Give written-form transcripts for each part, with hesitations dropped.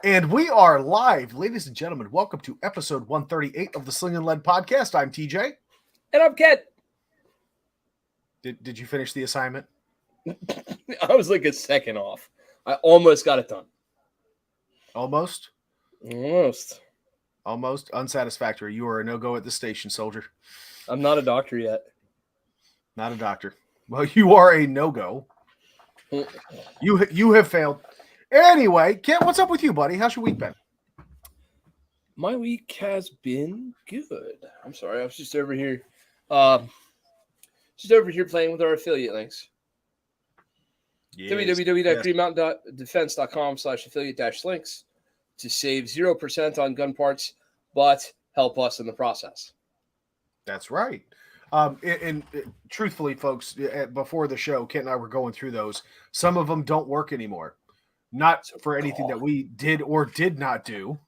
And we are live, ladies and gentlemen. Welcome to episode 138 of the Sling'N Lead Podcast. I'm TJ. And I'm Kent. Did you finish the assignment? I was like a second off. I almost got it done. Almost? Almost. Unsatisfactory. You are a no-go at the station, soldier. I'm not a doctor yet. Not a doctor. Well, you are a no-go. You have failed. Anyway, Kent, what's up with you, buddy? How's your week been? My week has been good. I'm sorry, I was just over here. Playing with our affiliate links. Yes. www.greenmountaindefense.com/affiliate-links to save 0% on gun parts, but help us in the process. That's right. And truthfully, folks, before the show, Kent and I were going through those. Some of them don't work anymore. Not for anything that we did or did not do,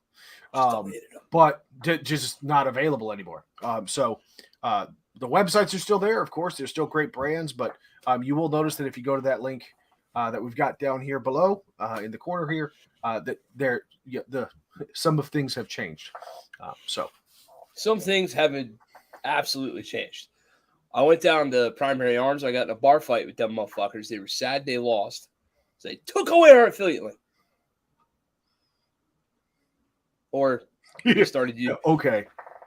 but just not available anymore. So the websites are still there. Of course, they're still great brands, but you will notice that if you go to that link that we've got down here below in the corner here, that some of things have changed. So some things haven't absolutely changed. I went down to Primary Arms. I got in a bar fight with them motherfuckers. They were sad they lost. So they took away our affiliate link. Or they started using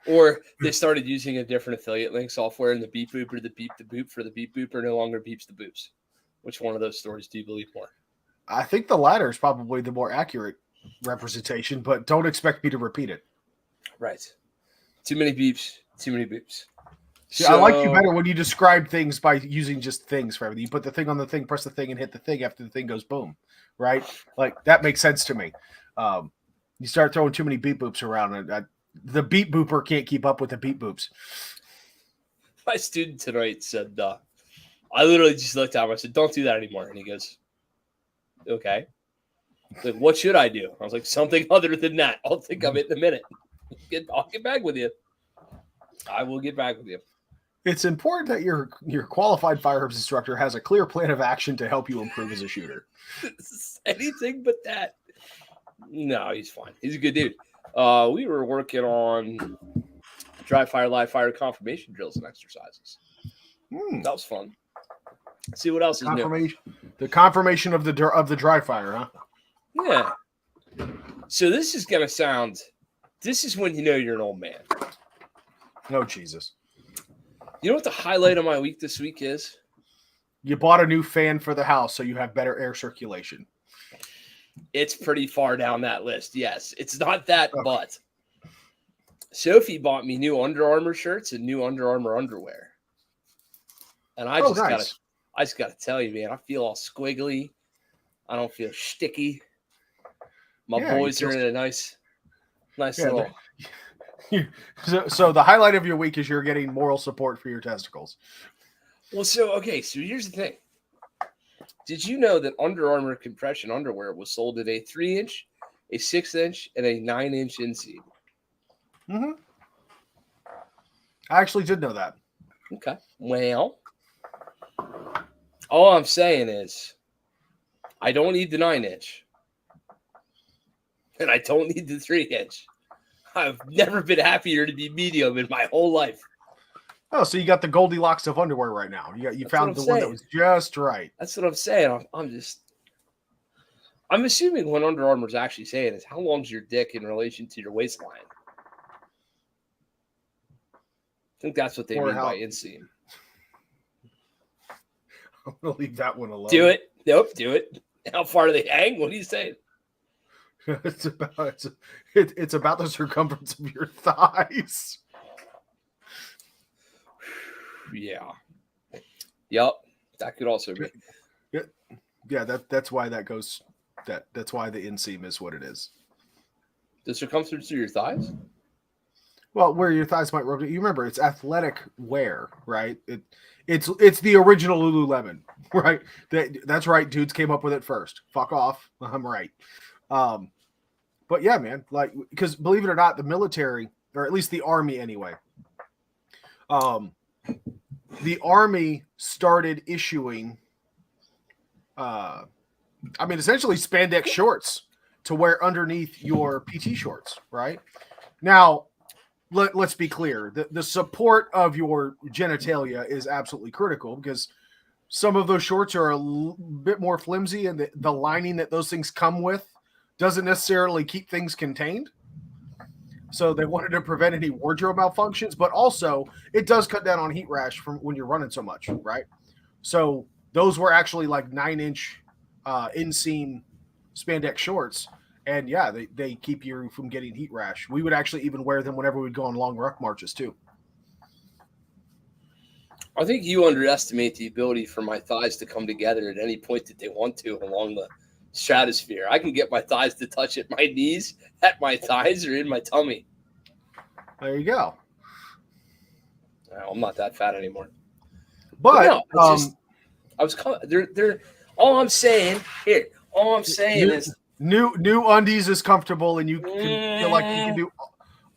Or they started using a different affiliate link software, and the beep boop or the beep the boop for the beep booper no longer beeps the boops. Which one of those stories do you believe more? I think the latter is probably the more accurate representation, but don't expect me to repeat it. Right. Too many beeps, too many boops. See, I like you better when you describe things by using just things for everything. You put the thing on the thing, press the thing, and hit the thing after the thing goes boom, right? Like, that makes sense to me. You start throwing too many beep boops around, and the beep booper can't keep up with the beep boops. My student tonight said, I literally just looked at him. I said, don't do that anymore. And he goes, okay. Like, what should I do? I was like, something other than that. I'll think of it in a minute. I'll get back with you. I will get back with you. It's important that your qualified firearms instructor has a clear plan of action to help you improve as a shooter. Anything but that. No, he's fine. He's a good dude. We were working on dry fire, live fire confirmation drills and exercises. That was fun. See what else is new. The confirmation of the dry fire, huh? Yeah. So this is going to sound. This is when you know you're an old man. No, Jesus. You know what the highlight of my week this week is? You bought a new fan for the house so you have better air circulation. It's pretty far down that list. Yes, it's not that, okay. But Sophie bought me new Under Armour shirts and new Under Armour underwear. And I just gotta tell you, man, I feel all squiggly. I don't feel sticky. My boys are in a nice little. So the highlight of your week is you're getting moral support for your testicles. Well, so here's the thing. Did you know that Under Armour compression underwear was sold at a 3-inch, a 6-inch, and a 9-inch inseam? Mm-hmm. I actually did know that. Okay. Well, all I'm saying is I don't need the 9-inch. And I don't need the 3-inch. I've never been happier to be medium in my whole life. Oh, so you got the Goldilocks of underwear right now. You found the one that was just right. That's what I'm saying. I'm assuming what Under Armour's actually saying is how long's your dick in relation to your waistline? I think that's what they mean by inseam. I'm gonna leave that one alone. Do it. Nope, do it. How far do they hang? What are you saying? It's about the circumference of your thighs. Yeah. Yep. That could also be. Yeah. That's why that goes. That's why the inseam is what it is. The circumference of your thighs? Well, where your thighs might rotate. You remember, it's athletic wear, right? It's the original Lululemon, right? That's right. Dudes came up with it first. Fuck off. I'm right. But yeah, man, like, because believe it or not, the military, or at least the Army anyway, the Army started issuing, essentially spandex shorts to wear underneath your PT shorts, right? Now, let's be clear. The support of your genitalia is absolutely critical because some of those shorts are a bit more flimsy, and the lining that those things come with doesn't necessarily keep things contained. So they wanted to prevent any wardrobe malfunctions, but also it does cut down on heat rash from when you're running so much, right? So those were actually like 9-inch inseam spandex shorts. And yeah, they keep you from getting heat rash. We would actually even wear them whenever we'd go on long ruck marches too. I think you underestimate the ability for my thighs to come together at any point that they want to along the stratosphere. I can get my thighs to touch at my knees, at my thighs, or in my tummy. There you go. I'm not that fat anymore. But no, I was they're all I'm saying is new undies is comfortable, and you can feel like you can do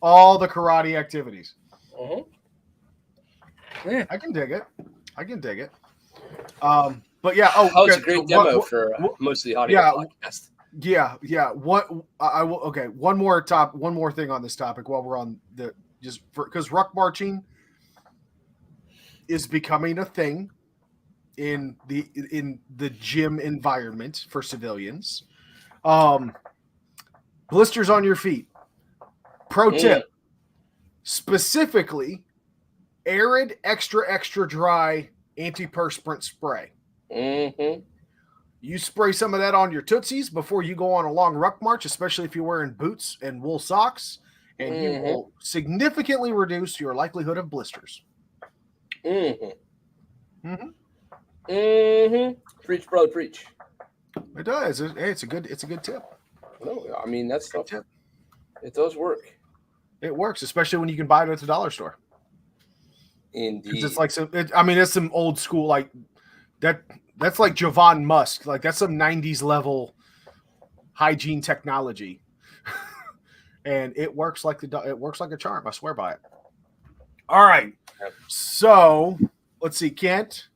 all the karate activities. Yeah. I can dig it. But yeah, that was a great demo for mostly audio podcast. Yeah. What I will. Okay, one more thing on this topic while we're on because ruck marching is becoming a thing in the gym environment for civilians. Blisters on your feet. Pro tip: specifically, arid, extra dry antiperspirant spray. You spray some of that on your tootsies before you go on a long ruck march, especially if you're wearing boots and wool socks, and you will significantly reduce your likelihood of blisters. Preach, brother, preach. It does. It's a good tip. No, I mean that stuff. It does work. It works, especially when you can buy it at the dollar store. Indeed. It's like it's some old school like that. That's like Javon Musk. Like that's some 90s level hygiene technology, and it works like a charm. I swear by it. All right. So let's see, Kent.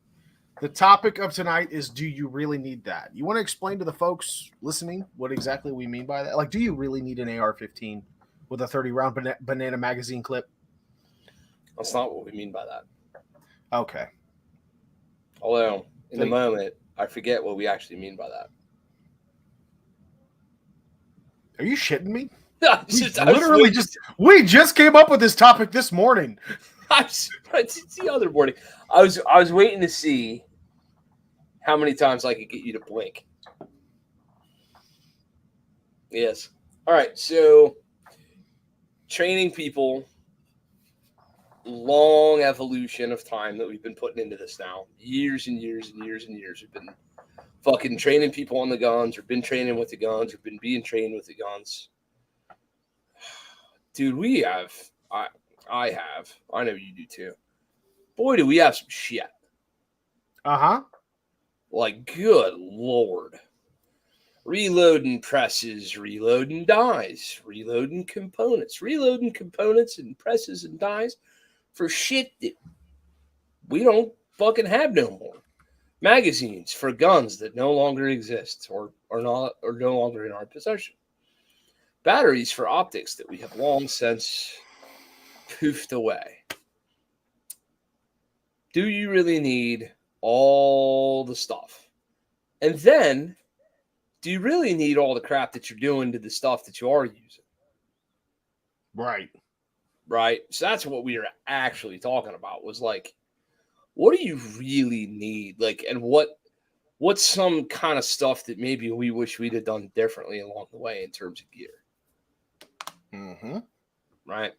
The topic of tonight is: do you really need that? You want to explain to the folks listening what exactly we mean by that? Like, do you really need an AR-15 with a 30-round banana magazine clip? That's not what we mean by that. Okay. Although, in the moment, I forget what we actually mean by that. Are you shitting me? We just came up with this topic this morning. It's the other morning. I was waiting to see how many times I could get you to blink. Yes. All right. So, training people, long evolution of time that we've been putting into this now. Years and years and years and years. We've been fucking training people on the guns, or been training with the guns, or been being trained with the guns. Dude, we have. I have. I know you do too. Boy, do we have some shit. Like, good Lord. Reloading presses, reloading dies, reloading components and presses and dies for shit that we don't fucking have no more. Magazines for guns that no longer exist or no longer in our possession. Batteries for optics that we have long since poofed away. Do you really need all the stuff? And then, do you really need all the crap that you're doing to the stuff that you are using? Right. So that's what we were actually talking about, was like, what do you really need? Like, and what's some kind of stuff that maybe we wish we'd have done differently along the way in terms of gear? Right.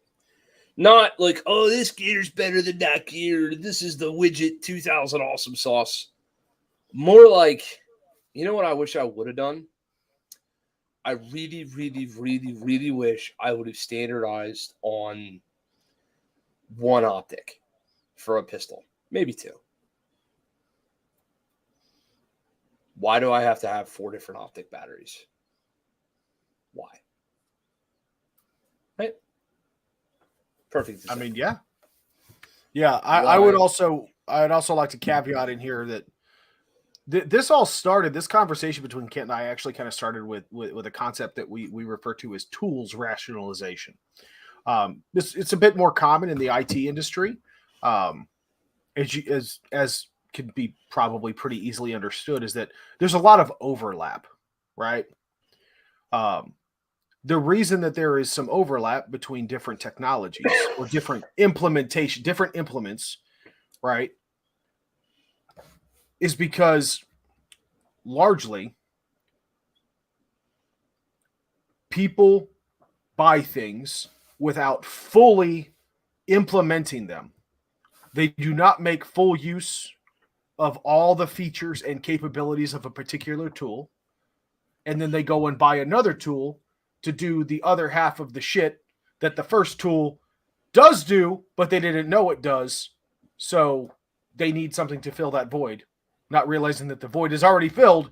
Not like, oh, this gear's better than that gear. This is the widget 2000 awesome sauce. More like, you know what I wish I would have done? I really, really, really, really wish I would have standardized on one optic for a pistol. Maybe two. Why do I have to have 4 different optic batteries? Why? Right? Perfect design. I mean, yeah. I'd also like to caveat in here that This all started, this conversation between Kent and I actually kind of started with a concept that we refer to as tools rationalization. It's a bit more common in the IT industry, as can be probably pretty easily understood, is that there's a lot of overlap, right? The reason that there is some overlap between different technologies or different implements, right, is because largely people buy things without fully implementing them. They do not make full use of all the features and capabilities of a particular tool. And then they go and buy another tool to do the other half of the shit that the first tool does do, but they didn't know it does. So they need something to fill that void, not realizing that the void is already filled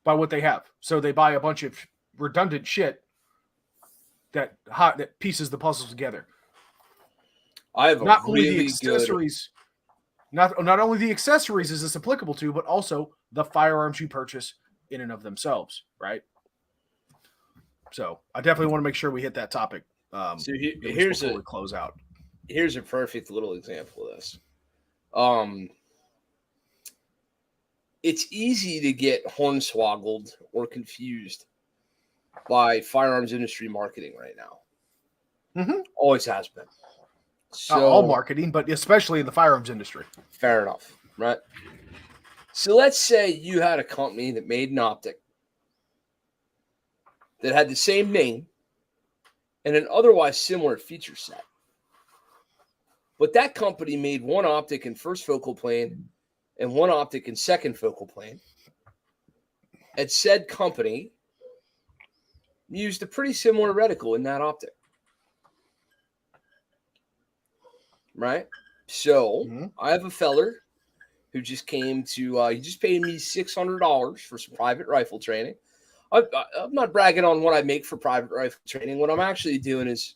by what they have. So they buy a bunch of redundant shit that pieces the puzzle together. I have not only the accessories, not only the accessories is this applicable to, but also the firearms you purchase in and of themselves, right? So I definitely want to make sure we hit that topic. So here's before we close out. Here's a perfect little example of this. It's easy to get hornswoggled or confused by firearms industry marketing right now. Mm-hmm. Always has been. So, all marketing, but especially in the firearms industry. Fair enough, right? So let's say you had a company that made an optic that had the same name and an otherwise similar feature set. But that company made one optic in first focal plane and one optic in second focal plane. And said company used a pretty similar reticle in that optic. Right? So I have a feller who just came to, he just paid me $600 for some private rifle training. I'm not bragging on what I make for private rifle training. What I'm actually doing is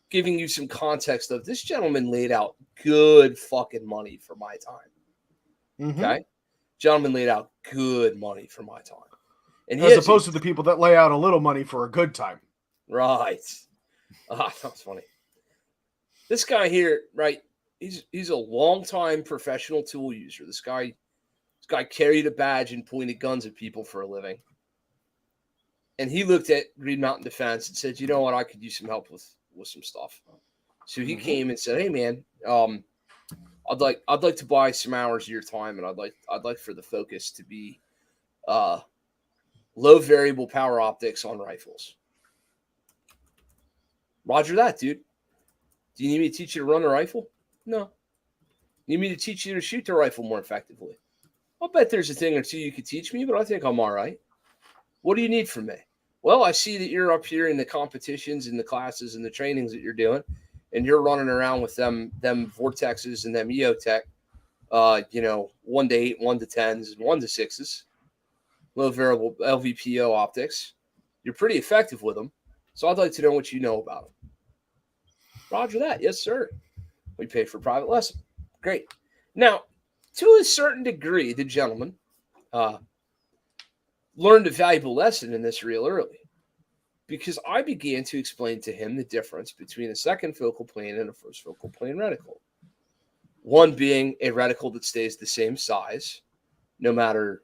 giving you some context of this gentleman laid out good fucking money for my time. Okay? Gentleman laid out good money for my time. And as opposed to the people that lay out a little money for a good time. Right. That's funny. This guy here, right, he's a long-time professional tool user. This guy carried a badge and pointed guns at people for a living. And he looked at Green Mountain Defense and said, you know what, I could use some help with some stuff. So he came and said, hey man, I'd like to buy some hours of your time, and I'd like for the focus to be low variable power optics on rifles. Roger that, dude. Do you need me to teach you to run a rifle? No. You need me to teach you to shoot the rifle more effectively? I'll bet there's a thing or two you could teach me, but I think I'm all right. What do you need from me? Well, I see that you're up here in the competitions and the classes and the trainings that you're doing, and you're running around with them Vortexes and them EOTech, 1 to 8, 1 to 10s, and 1 to 6s, low variable LVPO optics. You're pretty effective with them, so I'd like to know what you know about them. Roger that. Yes, sir. We pay for private lesson. Great. Now, to a certain degree, the gentleman learned a valuable lesson in this real early, because I began to explain to him the difference between a second focal plane and a first focal plane reticle. One being a reticle that stays the same size no matter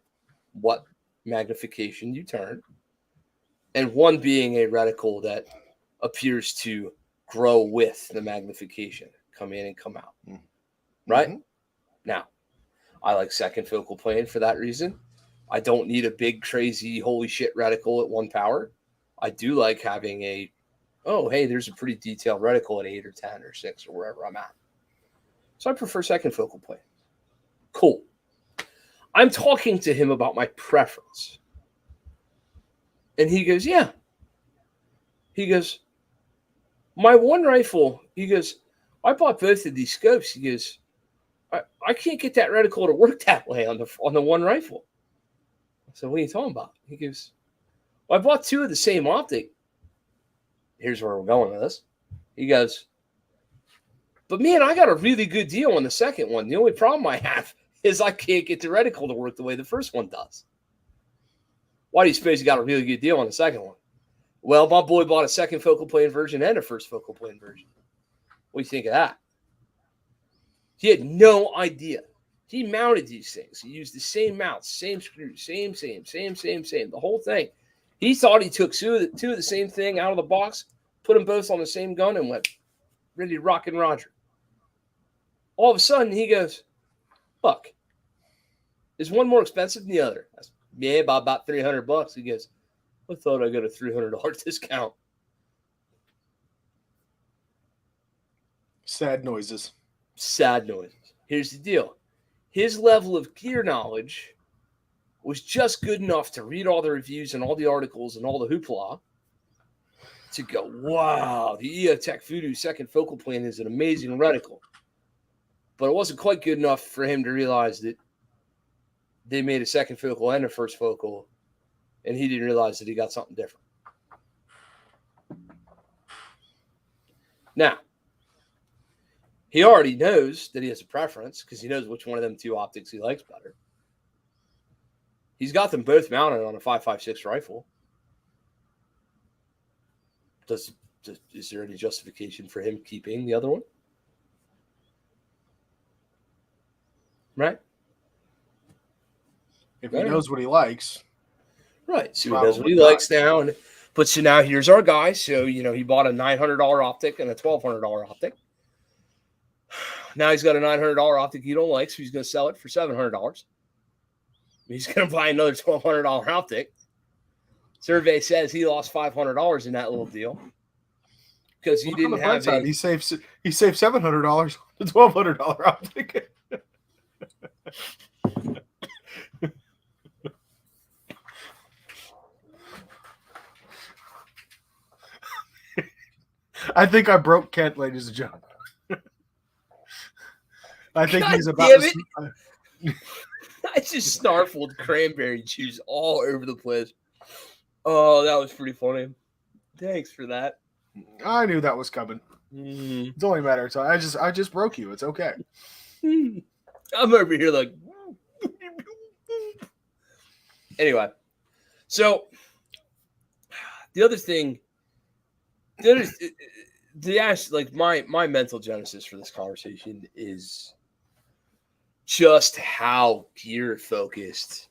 what magnification you turn, and one being a reticle that appears to grow with the magnification, come in and come out. Right? Now, I like second focal plane for that reason. I don't need a big, crazy, holy shit reticle at 1 power. I do like having there's a pretty detailed reticle at 8 or 10 or 6 or wherever I'm at. So I prefer second focal plane. Cool. I'm talking to him about my preference. And he goes, yeah. He goes, my one rifle, he goes, I bought both of these scopes. He goes, I can't get that reticle to work that way on the one rifle. So what are you talking about? He goes, well, I bought 2 of the same optic. Here's where we're going with this. He goes, but man, I got a really good deal on the second one. The only problem I have is I can't get the reticle to work the way the first one does. Why do you suppose you got a really good deal on the second one? Well, my boy bought a second focal plane version and a first focal plane version. What do you think of that? He had no idea. He mounted these things. He used the same mounts, same screws, same, the whole thing. He thought he took two of the same thing out of the box, put them both on the same gun, and went ready to rock and Roger. All of a sudden, he goes, "Fuck, is one more expensive than the other?" I said, "Yeah, about $300." He goes, "I thought I got a $300 discount." Sad noises. Sad noises. Here's the deal. His level of gear knowledge was just good enough to read all the reviews and all the articles and all the hoopla to go, wow, the EOTech Voodoo second focal plane is an amazing reticle. But it wasn't quite good enough for him to realize that they made a second focal and a first focal, and he didn't realize that he got something different. Now, he already knows that he has a preference because he knows which one of them two optics he likes better. He's got them both mounted on a 5.56 rifle. Is there any justification for him keeping the other one? Right? If he knows what he likes. Right. So he knows what he likes now. But so now here's our guy. So, he bought a $900 optic and a $1,200 optic. Now he's got a $900 optic he don't like, so he's going to sell it for $700. He's going to buy another $1,200 optic. Survey says he lost $500 in that little deal because he didn't have he saved $700 on the $1,200 optic. I think I broke Kent, ladies and gentlemen. I think he's about to. I just snarfled cranberry juice all over the place. Oh, that was pretty funny. Thanks for that. I knew that was coming. It's only a matter of time. I just broke you. It's okay. I'm over here like. Anyway, so the other thing, my mental genesis for this conversation is just how gear focused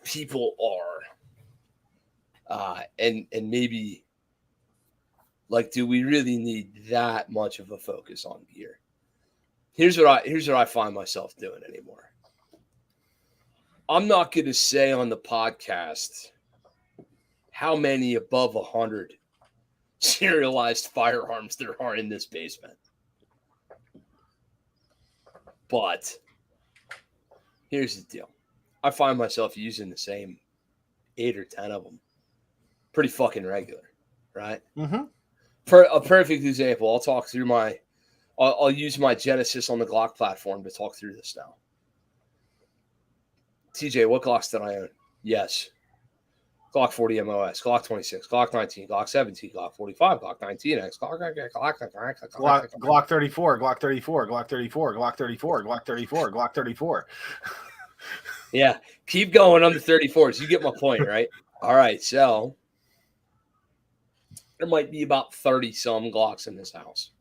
people are. And maybe do we really need that much of a focus on gear? Here's what I find myself doing anymore. I'm not going to say on the podcast how many above 100 serialized firearms there are in this basement. But here's the deal. I find myself using the same 8 or 10 of them pretty fucking regular, right? Mm-hmm. For a perfect example, I'll use my Genesis on the Glock platform to talk through this now. TJ, what Glocks did I own? Yes. Glock 40 MOS, Glock 26, Glock 19, Glock 17, Glock 45, Glock 19X, Glock 34, Glock 34, Glock 34, Glock 34, Glock 34, Glock 34. Yeah, keep going on the 34s. You get my point, right? All right, so there might be about 30-some Glocks in this house.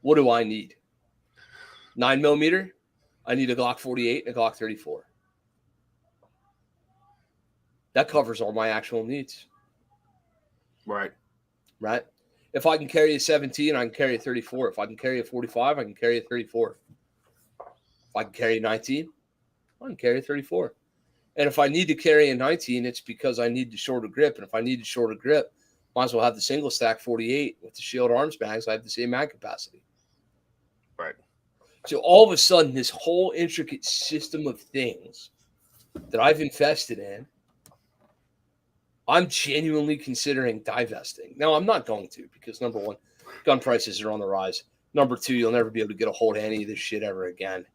What do I need? 9mm? I need a Glock 48 and a Glock 34. That covers all my actual needs. Right. If I can carry a 17, I can carry a 34. If I can carry a 45, I can carry a 34. If I can carry a 19, I can carry a 34. And if I need to carry a 19, it's because I need the shorter grip. And if I need the shorter grip, might as well have the single stack 48 with the shield arms bags. I have the same mag capacity. Right. So all of a sudden, this whole intricate system of things that I've invested in, I'm genuinely considering divesting. Now, I'm not going to because, number one, gun prices are on the rise. Number two, you'll never be able to get a hold of any of this shit ever again.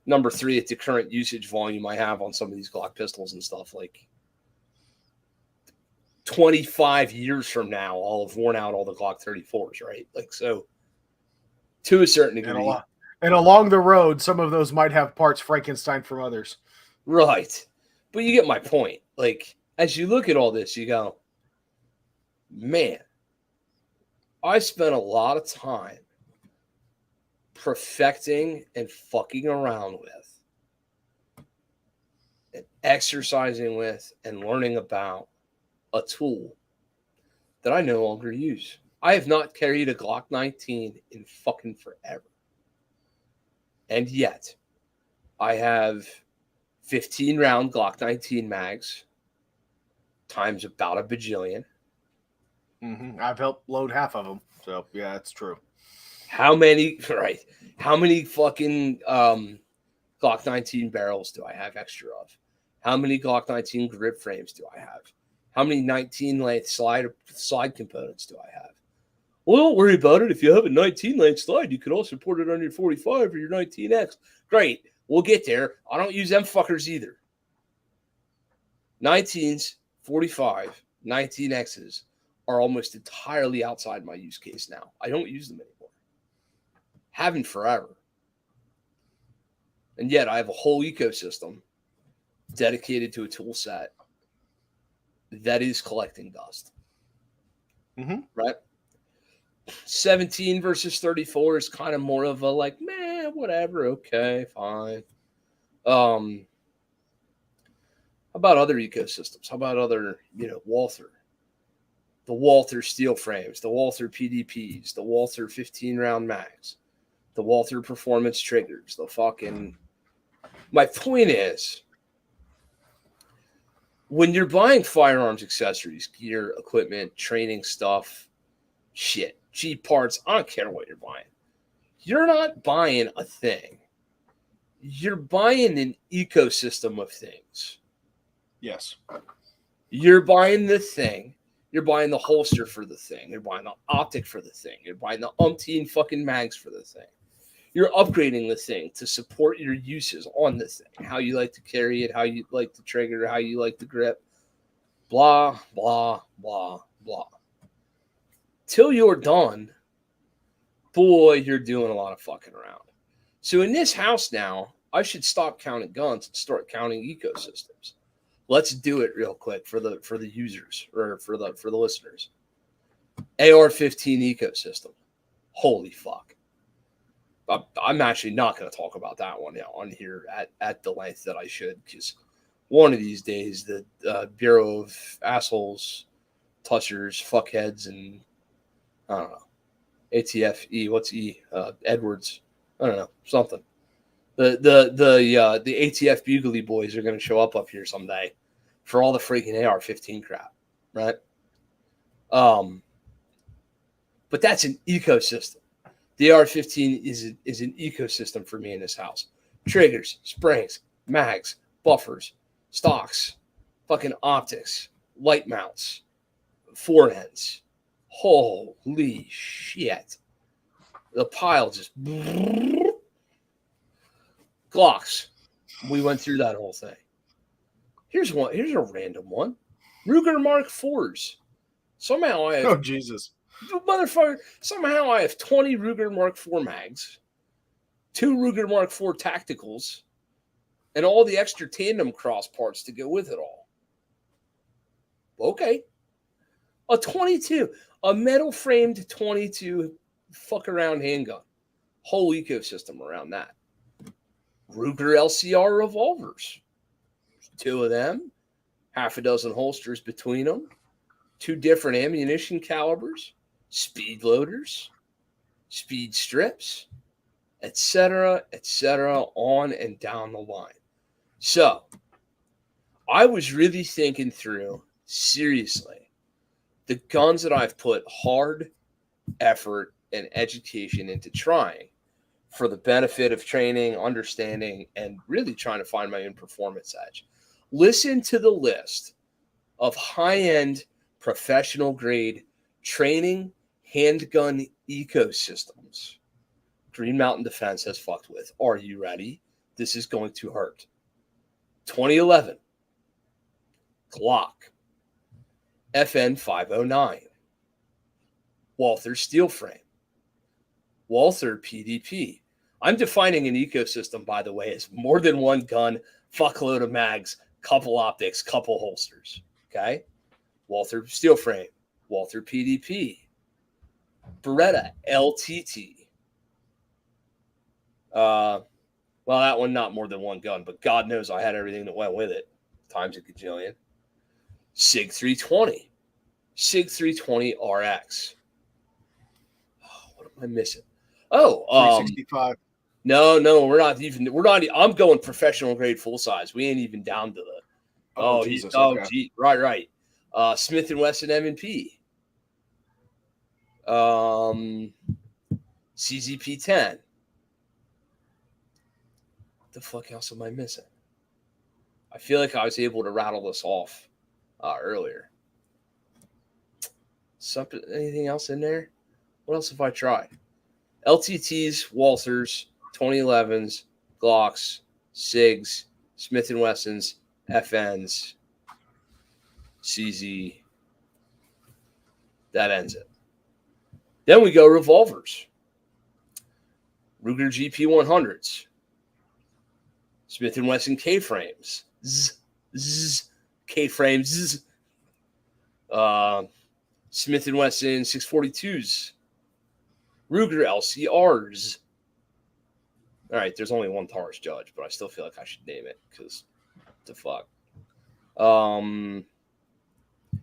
Number three, at the current usage volume I have on some of these Glock pistols and stuff, 25 years from now, I'll have worn out all the Glock 34s, right? So to a certain degree. And along the road, some of those might have parts Frankenstein from others. Right. But you get my point. Like, as you look at all this, you go, man, I spent a lot of time perfecting and fucking around with and exercising with and learning about a tool that I no longer use. I have not carried a Glock 19 in fucking forever. And yet, I have 15 round Glock 19 mags times about a bajillion. Mm-hmm. I've helped load half of them. So, yeah, that's true. How many fucking Glock 19 barrels do I have extra of? How many Glock 19 grip frames do I have? How many 19 length slide components do I have? Well, don't worry about it. If you have a 19 length slide, you can also put it on your 45 or your 19X. Great. We'll get there. I don't use them fuckers either. 19s, 45, 19Xs are almost entirely outside my use case now. I don't use them anymore. Haven't forever. And yet I have a whole ecosystem dedicated to a tool set that is collecting dust. Mm-hmm. Right? 17 versus 34 is kind of more of a like, man, whatever, okay, fine. How about other ecosystems? How about other, Walther? The Walther steel frames, the Walther PDPs, the Walther 15-round mags, the Walther performance triggers, the fucking... My point is, when you're buying firearms accessories, gear, equipment, training stuff, shit, cheap parts, I don't care what you're buying. You're not buying a thing. You're buying an ecosystem of things. Yes. You're buying the thing. You're buying the holster for the thing. You're buying the optic for the thing. You're buying the umpteen fucking mags for the thing. You're upgrading the thing to support your uses on the thing. How you like to carry it, how you like to trigger, how you like to grip. Blah, blah, blah, blah. Till you're done, boy, you're doing a lot of fucking around. So in this house now, I should stop counting guns and start counting ecosystems. Let's do it real quick for the users or for the listeners. AR-15 ecosystem. Holy fuck. I'm actually not going to talk about that one on here at the length that I should, because one of these days the Bureau of Assholes, Touchers, Fuckheads, and I don't know, ATF-E, what's E? Edwards, I don't know, something. The ATF Bugly boys are going to show up here someday for all the freaking AR-15 crap, right? But that's an ecosystem. The AR-15 is an ecosystem for me in this house. Triggers, springs, mags, buffers, stocks, fucking optics, light mounts, forehands. Holy shit. The pile just... Glocks. We went through that whole thing. Here's a random one. Ruger Mark IVs. Somehow I have... Oh, Jesus. Motherfucker, somehow I have 20 Ruger Mark IV mags, 2 Ruger Mark IV tacticals, and all the extra tandem cross parts to go with it all. Okay. A 22, a metal framed 22 fuck around handgun. Whole ecosystem around that. Ruger LCR revolvers. 2 of them, half a dozen holsters between them, 2 different ammunition calibers, speed loaders, speed strips, etc., on and down the line. So, I was really thinking through, seriously, the guns that I've put hard effort and education into trying for the benefit of training, understanding, and really trying to find my own performance edge. Listen to the list of high-end, professional-grade training handgun ecosystems Green Mountain Defense has fucked with. Are you ready? This is going to hurt. 2011, Glock, FN 509, Walther steel frame, Walther PDP. I'm defining an ecosystem, by the way, as more than one gun, fuckload of mags, couple optics, couple holsters. Okay. Walther steel frame, Walther PDP, Beretta LTT. Well, that one, not more than one gun, but God knows I had everything that went with it. Times a gajillion. SIG 320. SIG 320 RX. Oh, what am I missing? Oh, 365. No, we're not. I'm going professional grade full size. We ain't even down to the. Oh Jesus. Okay. Gee, right. Smith & Wesson M&P. CZP-10. What the fuck else am I missing? I feel like I was able to rattle this off earlier. Anything else in there? What else have I tried? LTTs, Walthers, 2011s, Glocks, SIGs, Smith & Wessons, FNs, CZ. That ends it. Then we go revolvers. Ruger GP100s. Smith & Wesson K-frames. K-frames. Smith & Wesson 642s. Ruger LCRs. All right, there's only one Taurus Judge, but I still feel like I should name it because the fuck.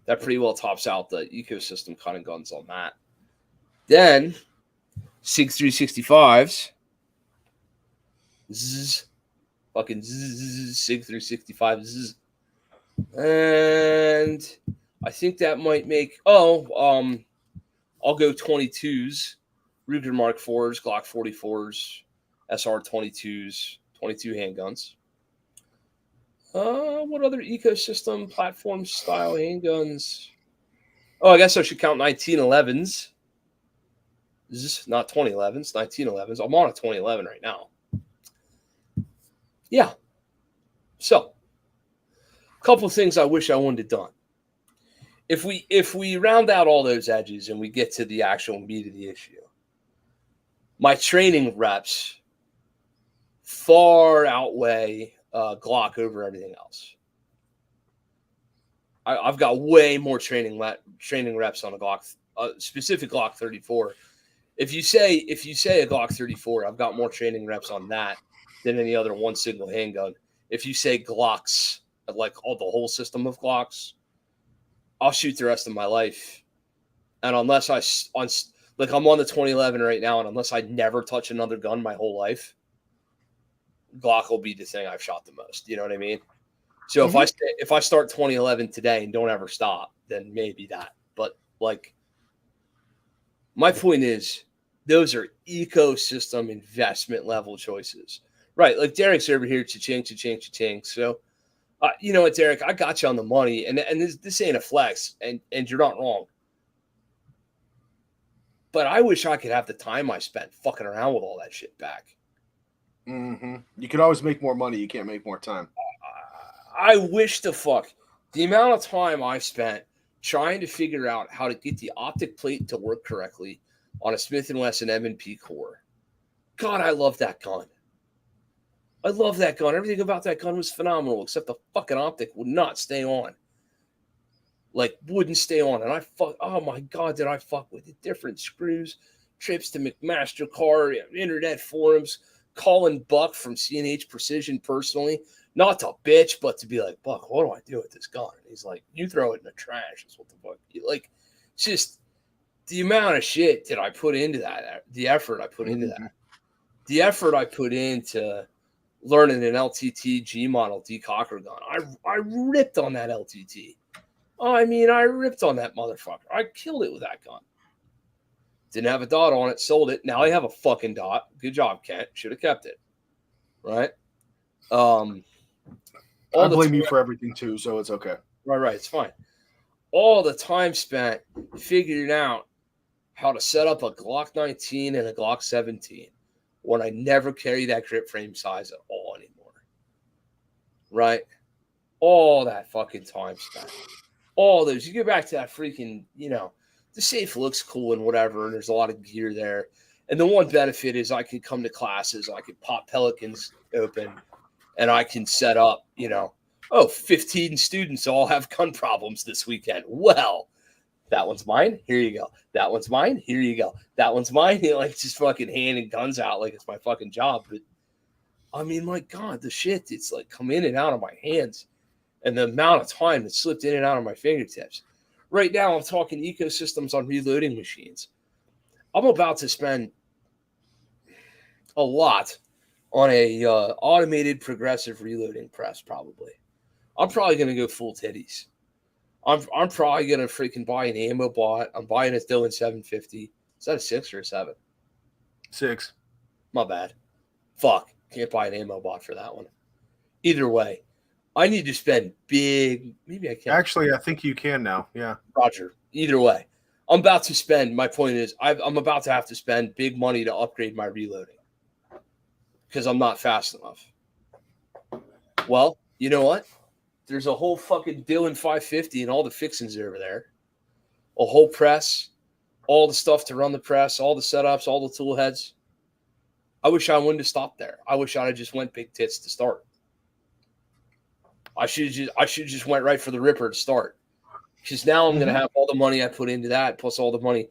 That pretty well tops out the ecosystem kind of guns on that. Then SIG 365s. Fucking SIG 365. And I think that might make I'll go 22s, Ruger Mark IVs, Glock 44s, SR 22s, 22 handguns. What other ecosystem platform style handguns? Oh, I guess I should count 1911s. This is not 2011s, 1911s. I'm on a 2011 right now. Yeah. So, a couple of things I wish I wouldn't have done. If we round out all those edges and we get to the actual meat of the issue, my training reps far outweigh Glock over everything else. I've got way more training reps on a Glock, specific Glock 34. If you say a Glock 34, I've got more training reps on that than any other one single handgun. If you say Glocks, like the whole system of Glocks, I'll shoot the rest of my life. And unless I'm on the 2011 right now, and unless I never touch another gun my whole life, Glock will be the thing I've shot the most. You know what I mean? So if I start 2011 today and don't ever stop, then maybe that. But like, my point is, those are ecosystem investment level choices, right? Like Derek's over here, cha-ching. So, you know what, Derek? I got you on the money, and this ain't a flex, and you're not wrong. But I wish I could have the time I spent fucking around with all that shit back. Mm-hmm. You could always make more money. You can't make more time. I wish the amount of time I spent trying to figure out how to get the optic plate to work correctly on a Smith & Wesson M&P core. God, I love that gun. I love that gun. Everything about that gun was phenomenal, except the fucking optic would not stay on. Like, wouldn't stay on. And oh my God, did I fuck with the different screws, trips to McMaster Car, internet forums, calling Buck from C&H Precision personally, not to bitch, but to be like, Buck, what do I do with this gun? And he's like, you throw it in the trash. Is what the fuck. Like, just the amount of shit that I put into that, the effort I put into that, the effort I put into learning an LTT G model decocker gun. I ripped on that LTT. I mean, I ripped on that motherfucker. I killed it with that gun. Didn't have a dot on it, sold it. Now I have a fucking dot. Good job, Kent. Should have kept it. Right? I blame you for everything too, so it's okay. Right. It's fine. All the time spent figuring out how to set up a Glock 19 and a Glock 17 when I never carry that grip frame size at all anymore. Right? All that fucking time spent. All those. You get back to that freaking, the safe looks cool and whatever, and there's a lot of gear there. And the one benefit is I can come to classes, I can pop Pelicans open, and I can set up, 15 students all have gun problems this weekend. Well, that one's mine. Here you go. That one's mine. Here you go. That one's mine. Just fucking handing guns out like it's my fucking job. But I mean, my God, the shit, it's like come in and out of my hands, and the amount of time that slipped in and out of my fingertips. Right now, I'm talking ecosystems on reloading machines. I'm about to spend a lot on a automated progressive reloading press. Probably, I'm probably going to go full titties. I'm probably going to freaking buy an ammo bot. I'm buying a Dillon 750. Is that a 6 or a 7? 6. My bad. Fuck. Can't buy an ammo bot for that one. Either way, I need to spend big. Maybe I can. Actually, I think you can now. Yeah. Roger. Either way, I'm about to spend. My point is, I'm about to have to spend big money to upgrade my reloading because I'm not fast enough. Well, you know what? There's a whole fucking Dillon 550 and all the fixings over there. A whole press, all the stuff to run the press, all the setups, all the tool heads. I wish I wouldn't have stopped there. I wish I'd have just went big tits to start. I should just went right for the ripper to start. Because now I'm going to have all the money I put into that, plus all the money.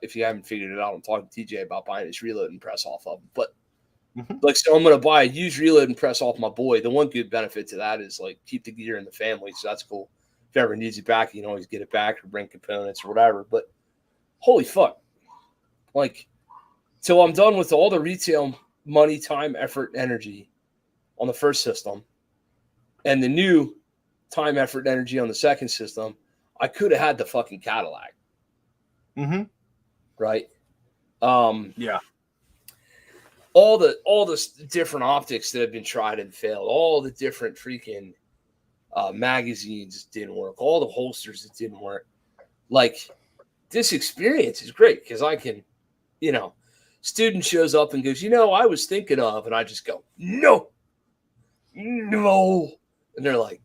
If you haven't figured it out, I'm talking to TJ about buying his reloading press off of him. But so I'm going to buy a used reloading press off my boy. The one good benefit to that is keep the gear in the family, so that's cool. If ever needs it back, you can always get it back or bring components or whatever. But holy fuck, till I'm done with all the retail money, time, effort, and energy on the first system, and the new time, effort, and energy on the second system, I could have had the fucking Cadillac. Right? Yeah. All the different optics that have been tried and failed, all the different freaking magazines didn't work, all the holsters that didn't work. This experience is great because I can, student shows up and goes, I was thinking of, and I just go, no. And they're like,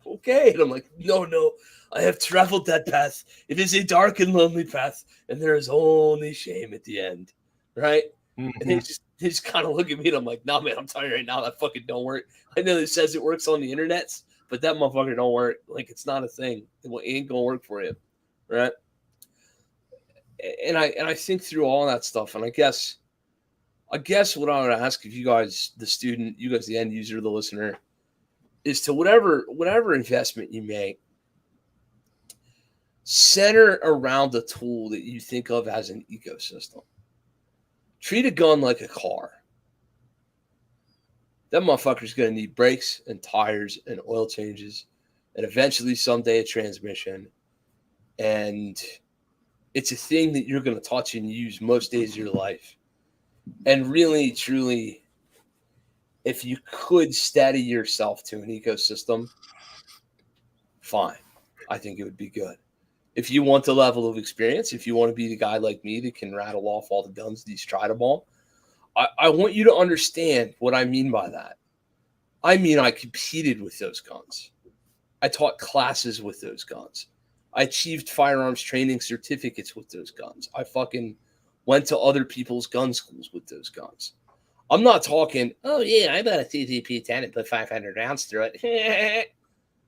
okay. And I'm like, no, I have traveled that path. It is a dark and lonely path, and there is only shame at the end. Right? And they just kind of look at me and I'm like, nah, man, I'm telling you right now, that fucking don't work. I know it says it works on the internet, but that motherfucker don't work. It's not a thing. It ain't gonna work for you. Right? And I think through all that stuff, and I guess what I would ask of you guys, the student, you guys, the end user, the listener, is to whatever investment you make, center around the tool that you think of as an ecosystem. Treat a gun like a car. That motherfucker's going to need brakes and tires and oil changes and eventually someday a transmission. And it's a thing that you're going to touch and use most days of your life. And really, truly, if you could steady yourself to an ecosystem, fine. I think it would be good. If you want the level of experience, if you want to be the guy like me that can rattle off all the guns that he's tried them all, I want you to understand what I mean by that. I mean, I competed with those guns. I taught classes with those guns. I achieved firearms training certificates with those guns. I fucking went to other people's gun schools with those guns. I'm not talking, oh yeah, I bought a CZP-10 and put 500 rounds through it.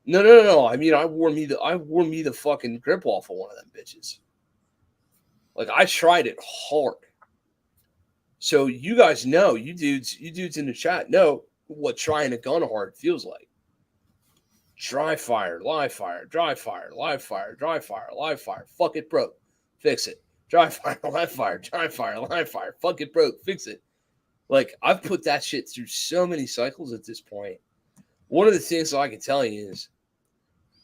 No. I mean, I wore me the fucking grip off of one of them bitches. I tried it hard. So you guys know, you dudes in the chat know what trying a gun hard feels like. Dry fire, live fire, dry fire, live fire, dry fire, live fire. Fuck it, broke. Fix it. Dry fire, live fire, dry fire, live fire. Fuck it, broke. Fix it. I've put that shit through so many cycles at this point. One of the things I can tell you is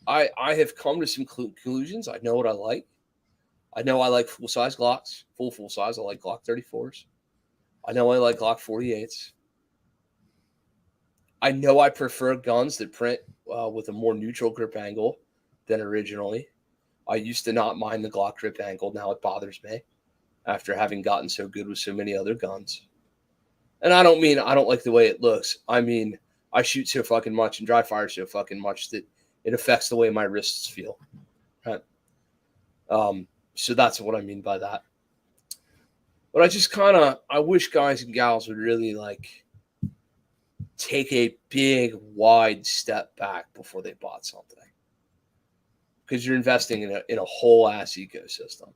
I have come to some conclusions. I know what I like. I know I like full-size Glocks, full size. I like Glock 34s. I know I like Glock 48s. I know I prefer guns that print with a more neutral grip angle than originally. I used to not mind the Glock grip angle. Now it bothers me after having gotten so good with so many other guns. And I don't mean I don't like the way it looks. I mean, I shoot so fucking much and dry fire so fucking much that it affects the way my wrists feel. Right? So that's what I mean by that. But I wish guys and gals would really like take a big, wide step back before they bought something. Because you're investing in a whole ass ecosystem.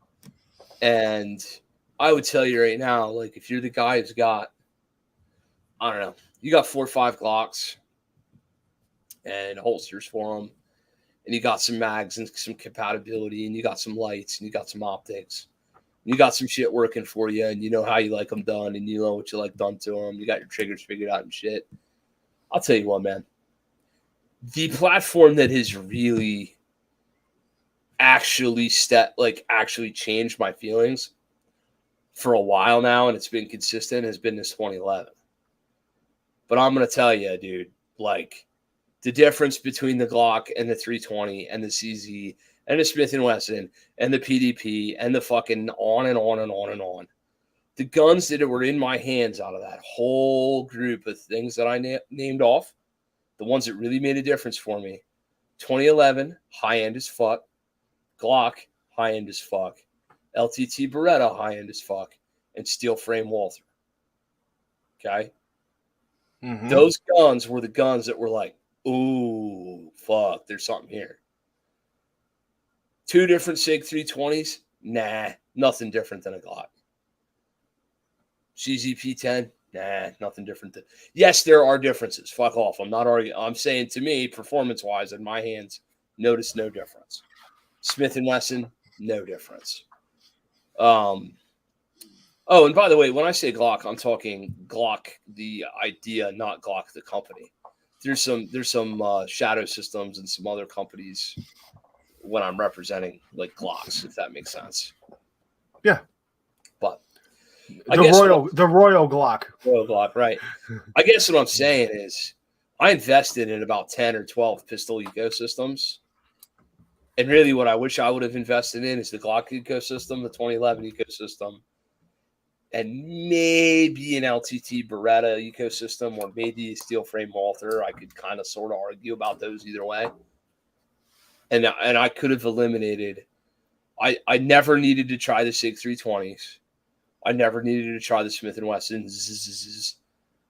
And I would tell you right now, like if you're the guy who's got, I don't know, you got 4 or 5 Glocks and holsters for them, and you got some mags and some compatibility, and you got some lights, and you got some optics, and you got some shit working for you, and you know how you like them done, and you know what you like done to them. You got your triggers figured out and shit. I'll tell you what, man. The platform that has really actually changed my feelings for a while now, and it's been consistent, has been this 2011. But I'm going to tell you, dude, like the difference between the Glock and the 320 and the CZ and the Smith & Wesson and the PDP and the fucking on and on and on and on. The guns that were in my hands out of that whole group of things that I named off, the ones that really made a difference for me, 2011, high-end as fuck. Glock, high-end as fuck. LTT Beretta, high-end as fuck. And steel frame Walther. Okay? Mm-hmm. Those guns were the guns that were like, ooh, fuck, there's something here. 2 different SIG 320s? Nah, nothing different than a Glock. CZP-10? Nah, nothing different. Yes, there are differences. Fuck off. I'm not arguing. I'm saying to me, performance-wise, in my hands, notice no difference. Smith & Wesson, no difference. Oh, and by the way, when I say Glock, I'm talking Glock, the idea, not Glock, the company. There's some Shadow Systems and some other companies when I'm representing like Glocks, if that makes sense. Yeah. But the Royal Glock. Royal Glock, right. I guess what I'm saying is I invested in about 10 or 12 pistol ecosystems. And really what I wish I would have invested in is the Glock ecosystem, the 2011 ecosystem, and maybe an LTT Beretta ecosystem or maybe a steel frame Walther. I could kind of sort of argue about those either way. And I could have eliminated. I never needed to try the SIG 320s. I never needed to try the Smith & Wesson.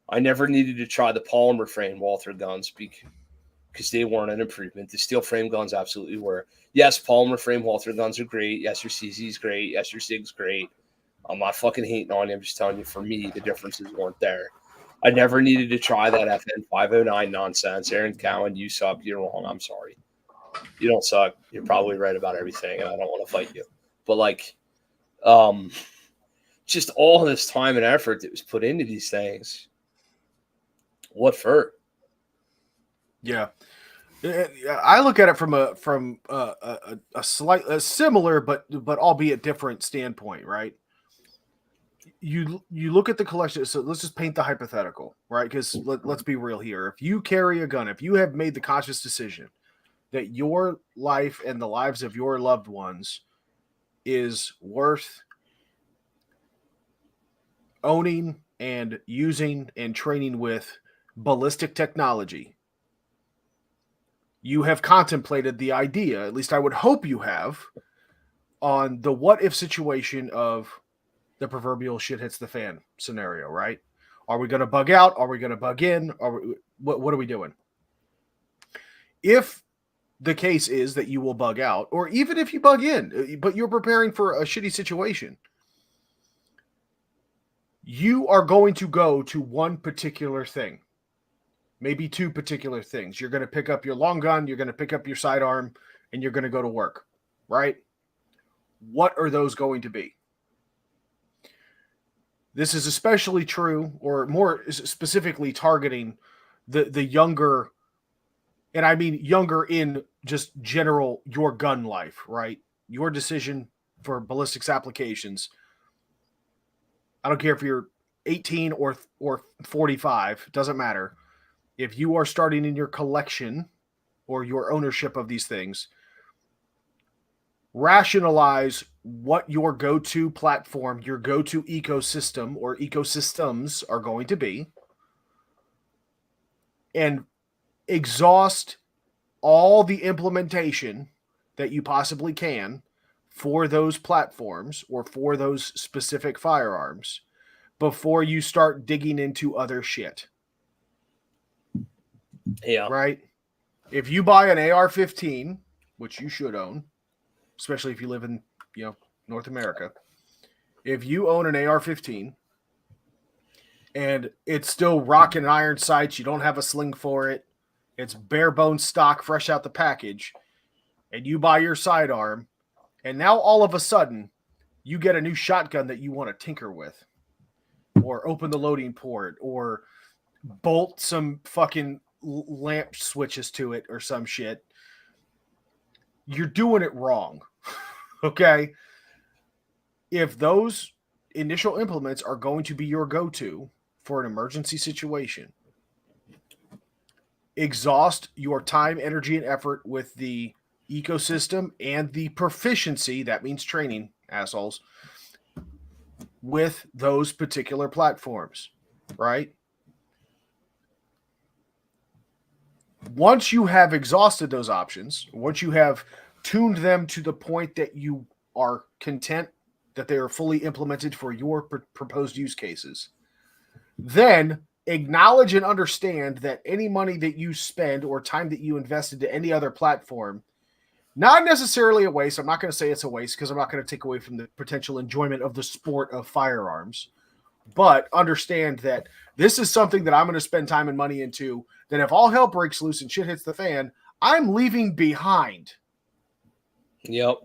I never needed to try the polymer frame Walther guns because they weren't an improvement. The steel frame guns absolutely were. Yes, polymer frame Walther guns are great. Yes, your CZ's great. Yes, your SIG's great. I'm not fucking hating on you. I'm just telling you, for me, the differences weren't there. I never needed to try that FN 509 nonsense. Aaron Cowan, you suck. You're wrong. I'm sorry. You don't suck. You're probably right about everything, and I don't want to fight you. But, like, just all this time and effort that was put into these things, what for? Yeah. I look at it from a similar but albeit different standpoint, right? You look at the collection. So let's just paint the hypothetical, right? Because let's be real here. If you carry a gun, if you have made the conscious decision that your life and the lives of your loved ones is worth owning and using and training with ballistic technology, you have contemplated the idea, at least I would hope you have, on the what if situation of the proverbial shit hits the fan scenario, right? Are we going to bug out? Are we going to bug in? What are we doing? If the case is that you will bug out, or even if you bug in, but you're preparing for a shitty situation, you are going to go to one particular thing, maybe 2 particular things. You're going to pick up your long gun, you're going to pick up your sidearm, and you're going to go to work, right? What are those going to be? This is especially true, or more specifically targeting the younger, and I mean younger in just general your gun life, right? Your decision for ballistics applications. I don't care if you're 18 or 45, doesn't matter. If you are starting in your collection or your ownership of these things, rationalize what your go-to platform, your go-to ecosystem or ecosystems are going to be, and exhaust all the implementation that you possibly can for those platforms or for those specific firearms before you start digging into other shit. Yeah. Right? If you buy an AR-15, which you should own, especially if you live in, North America, if you own an AR-15 and it's still rocking iron sights, you don't have a sling for it, it's bare bones stock fresh out the package, and you buy your sidearm, and now all of a sudden you get a new shotgun that you want to tinker with, or open the loading port, or bolt some fucking lamp switches to it or some shit, you're doing it wrong. Okay? If those initial implements are going to be your go-to for an emergency situation, exhaust your time, energy, and effort with the ecosystem and the proficiency, that means training, assholes, with those particular platforms, right? Once you have exhausted those options, once you have tuned them to the point that you are content that they are fully implemented for your proposed use cases, then acknowledge and understand that any money that you spend or time that you invest into any other platform, not necessarily a waste. I'm not going to say it's a waste because I'm not going to take away from the potential enjoyment of the sport of firearms, but understand that this is something that I'm going to spend time and money into, that if all hell breaks loose and shit hits the fan, I'm leaving behind. Yep.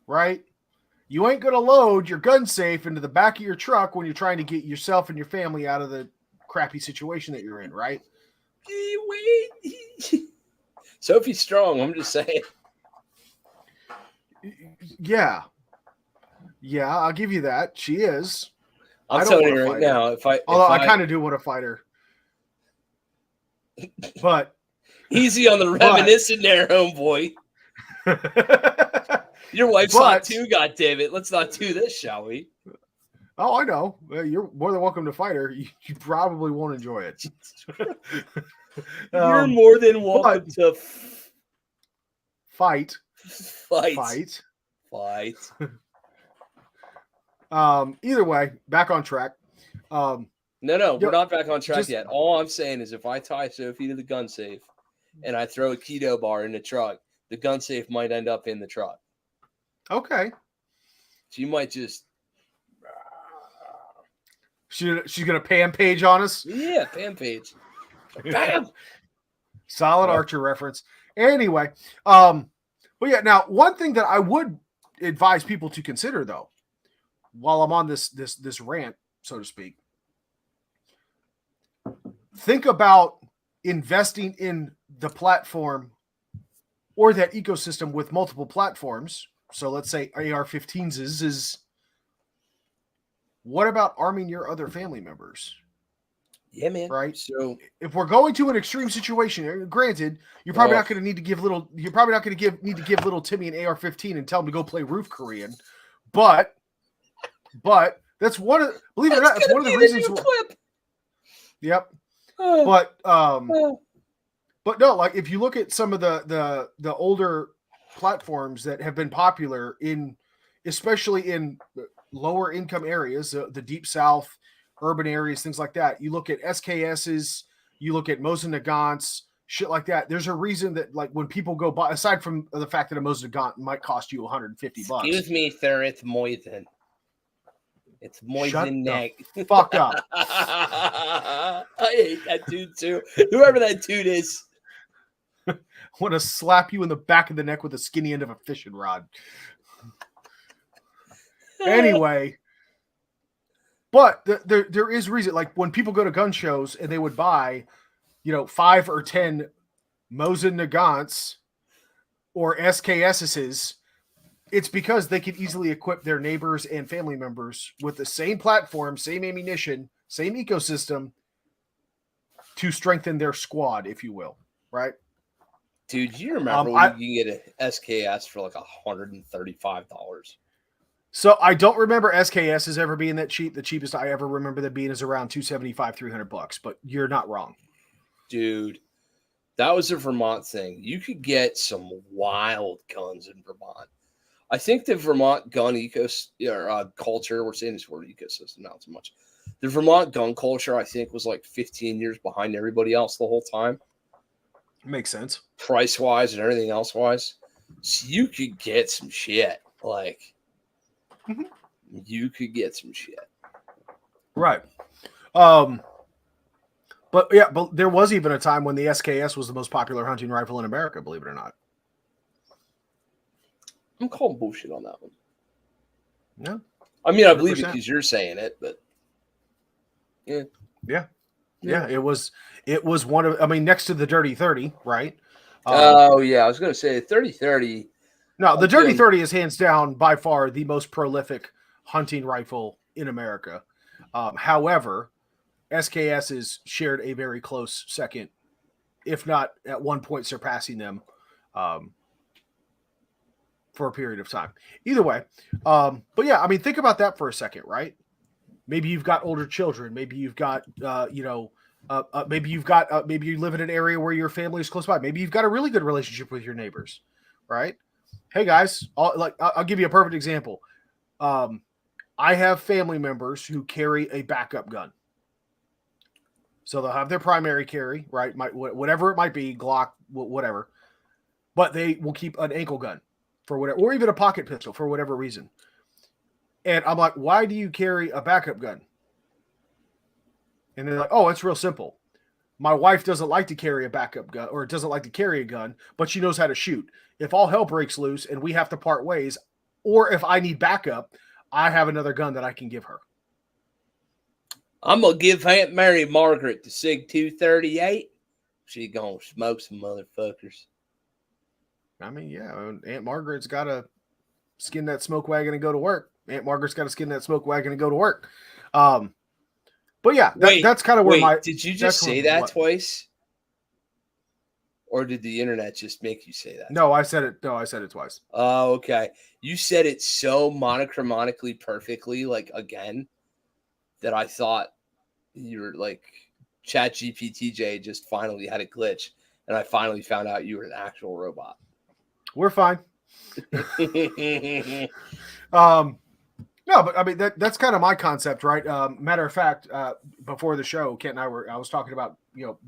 Right? You ain't going to load your gun safe into the back of your truck when you're trying to get yourself and your family out of the crappy situation that you're in, right? Sophie's strong, I'm just saying. Yeah. Yeah, I'll give you that. She is. I'm telling you right now, Although I kind of do want to fight her. But easy on the reminiscent there, homeboy. Your wife's hot too, goddammit. Let's not do this, shall we? Oh, I know. You're more than welcome to fight her. You probably won't enjoy it. You're more than welcome to fight. Either way, back on track. No, we're not back on track yet. All I'm saying is if I tie Sophie to the gun safe and I throw a keto bar in the truck, the gun safe might end up in the truck. Okay. She might just... She's going to Pam Page on us? Yeah, Pam Page. Bam! Solid Archer reference. Anyway, but yeah, now one thing that I would advise people to consider, though, while I'm on this rant, so to speak, think about investing in the platform or that ecosystem with multiple platforms. So let's say AR-15s is what about arming your other family members? Yeah, man. Right. So if we're going to an extreme situation, granted, you're probably not going to need to give little. You're probably not going to need to give little Timmy an AR-15 and tell him to go play roof Korean. But that's one of, believe it or not, that's one of the reasons. Yep. But no, like if you look at some of the older platforms that have been popular especially in lower income areas, the deep South, urban areas, things like that. You look at SKSs, you look at Mosin Nagants, shit like that. There's a reason that, like, when people go buy, aside from the fact that a Mosin Nagant might cost you $150. Excuse me, sir, it's Mosin. It's Mosin neck. Fuck up. I hate that dude too. Whoever that dude is. I want to slap you in the back of the neck with the skinny end of a fishing rod. Anyway, but there is reason. Like when people go to gun shows and they would buy, 5 or 10 Mosin Nagants or SKSs, it's because they could easily equip their neighbors and family members with the same platform, same ammunition, same ecosystem to strengthen their squad, if you will. Right? Dude, you remember when you can get an SKS for like $135? So I don't remember SKSs ever being that cheap. The cheapest I ever remember them being is around $275, $300. But you're not wrong, dude. That was a Vermont thing. You could get some wild guns in Vermont. I think the Vermont gun culture, we're saying this word ecosystem not so much. The Vermont gun culture, I think, was like 15 years behind everybody else the whole time. Makes sense. Price-wise and everything else-wise. So you could get some shit. Like, you could get some shit. Right. But there was even a time when the SKS was the most popular hunting rifle in America, believe it or not. I'm calling bullshit on that one. No. I mean, I believe it because you're saying it, but yeah. It was one of, I mean, next to the Dirty 30, right? I was going to say 30-30. No, the Dirty 30 is hands down by far the most prolific hunting rifle in America. However, SKS has shared a very close second, if not at one point surpassing them for a period of time. Either way. But yeah, I mean, think about that for a second, right? Maybe you've got older children. Maybe you've got, maybe you live in an area where your family is close by. Maybe you've got a really good relationship with your neighbors, right? Hey guys, I'll give you a perfect example. I have family members who carry a backup gun. So they'll have their primary carry, right? Whatever it might be, Glock, whatever. But they will keep an ankle gun for whatever, or even a pocket pistol for whatever reason. And I'm like, why do you carry a backup gun? And they're like, oh, it's real simple. My wife doesn't like to carry a backup gun or doesn't like to carry a gun, but she knows how to shoot. If all hell breaks loose and we have to part ways, or if I need backup, I have another gun that I can give her. I'm going to give Aunt Mary Margaret the SIG 238. She going to smoke some motherfuckers. I mean, yeah, Aunt Margaret's got to skin that smoke wagon and go to work. Aunt Margaret's got to skin that smoke wagon and go to work. But yeah, that's kind of where did you just say that twice? Or did the internet just make you say that? No, I said it twice. Oh, okay. You said it so monochromatically perfectly, like again, that I thought you were like ChatGPT just finally had a glitch, and I finally found out you were an actual robot. We're fine. No, but I mean that's kind of my concept, right? Matter of fact, before the show, Kent and I was talking about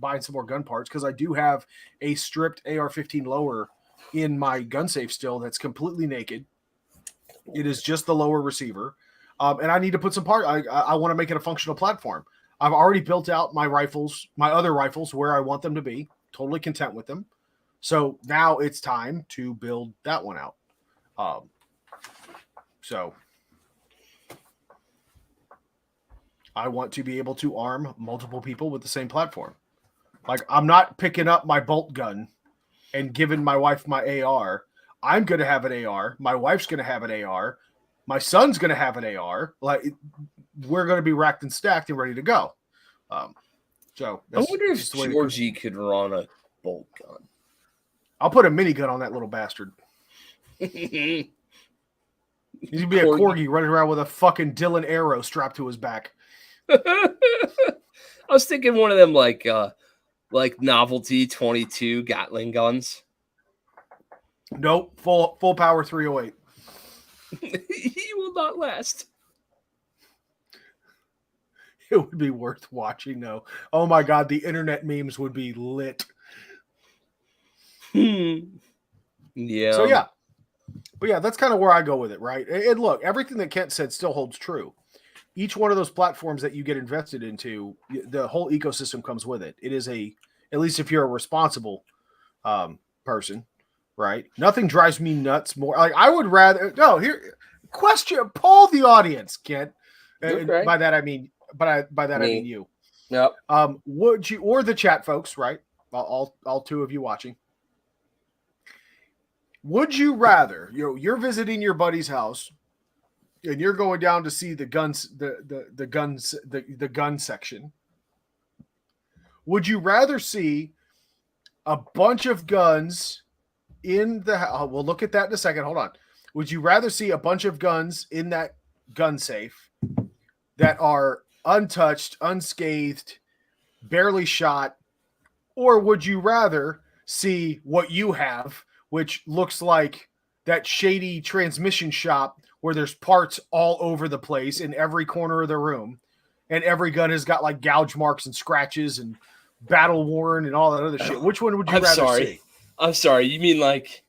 buying some more gun parts because I do have a stripped AR-15 lower in my gun safe still that's completely naked. It is just the lower receiver, and I need to put some part. I want to make it a functional platform. I've already built out my rifles, my other rifles, where I want them to be. Totally content with them. So now it's time to build that one out. So I want to be able to arm multiple people with the same platform. Like, I'm not picking up my bolt gun and giving my wife my AR. I'm going to have an AR. My wife's going to have an AR. My son's going to have an AR. Like, we're going to be racked and stacked and ready to go. So I wonder if Georgie could run a bolt gun. I'll put a minigun on that little bastard. He's going to be a corgi running around with a fucking Dylan arrow strapped to his back. I was thinking one of them like novelty 22 Gatling guns. Nope, full power 308. He will not last. It would be worth watching though. Oh my god, the internet memes would be lit. Yeah. So yeah. But yeah, that's kind of where I go with it, right? And look, everything that Kent said still holds true. Each one of those platforms that you get invested into, the whole ecosystem comes with it. It is at least if you're a responsible person, right? Nothing drives me nuts more. Like I would rather poll the audience, Kent. Okay. By that I mean, I mean you. Yep. Would you, or the chat folks, right? All two of you watching. Would you rather, you're visiting your buddy's house and you're going down to see the guns, the gun section. Would you rather see a bunch of guns in the house? We'll look at that in a second. Hold on. Would you rather see a bunch of guns in that gun safe that are untouched, unscathed, barely shot? Or would you rather see what you have, which looks like that shady transmission shop where there's parts all over the place in every corner of the room, and every gun has got like gouge marks and scratches and battle worn and all that other shit. Which one would you rather see? I'm sorry. You mean like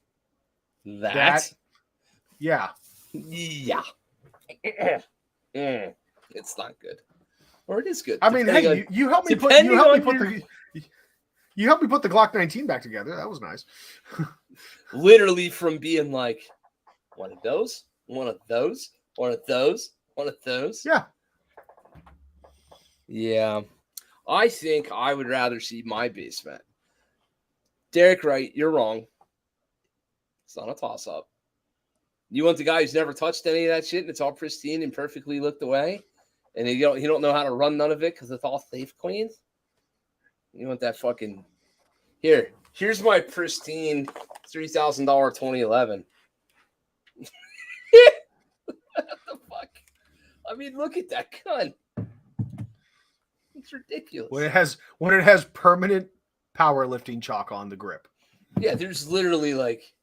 that? Yeah. Yeah. It's not good. Or it is good. I mean, hey, you helped me put the Glock 19 back together. That was nice. Literally from being like one of those, one of those, one of those, one of those. Yeah. Yeah. I think I would rather see my basement. Derek, right? You're wrong. It's not a toss-up. You want the guy who's never touched any of that shit and it's all pristine and perfectly looked away, and he don't know how to run none of it because it's all safe cleaned? You want that fucking... Here's my pristine $3,000 2011. What the fuck? I mean, look at that gun. It's ridiculous. When it has permanent powerlifting chalk on the grip. Yeah, there's literally like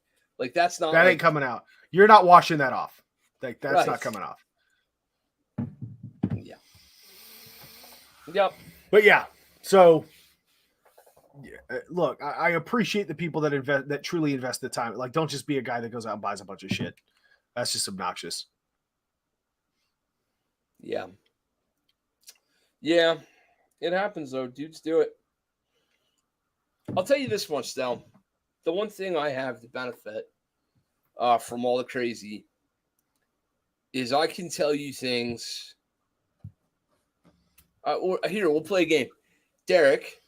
that's not... That ain't coming out. You're not washing that off. That's right. Not coming off. Yeah. Yep. But yeah, so look, I appreciate the people that truly invest the time. Like, don't just be a guy that goes out and buys a bunch of shit. That's just obnoxious. Yeah. Yeah. It happens though. Dudes do it. I'll tell you this much though. The one thing I have to benefit from all the crazy is I can tell you things. Here, we'll play a game. Derek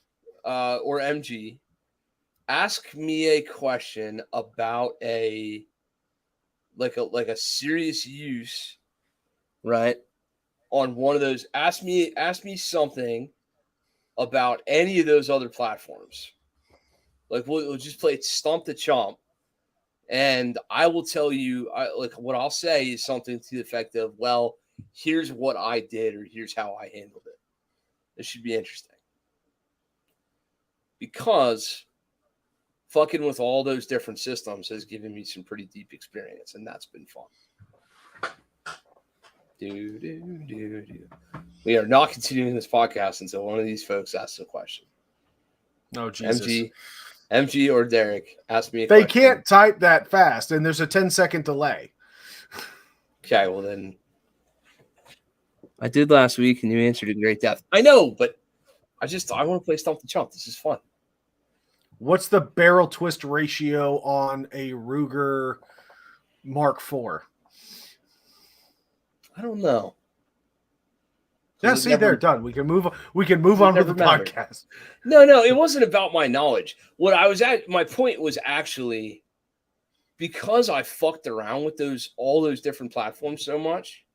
or MG, ask me a question about a serious use, right? On one of those, ask me something about any of those other platforms. Like we'll just play Stump the Chump, and I will tell you, what I'll say is something to the effect of, well, here's what I did, or here's how I handled it. This should be interesting. Because fucking with all those different systems has given me some pretty deep experience, and that's been fun. We are not continuing this podcast until one of these folks asks a question. No, Jesus. MG or Derek, ask me a question. They question. can't type that fast, and there's a 10-second delay. Okay, well then. I did last week, and you answered in great depth. I know, but I want to play Stump the Chump. This is fun. What's the barrel twist ratio on a Ruger Mark IV? I don't know. Yeah, see, they're done. We can move on with the podcast. No, it wasn't about my knowledge. My point was actually because I fucked around with all those different platforms so much,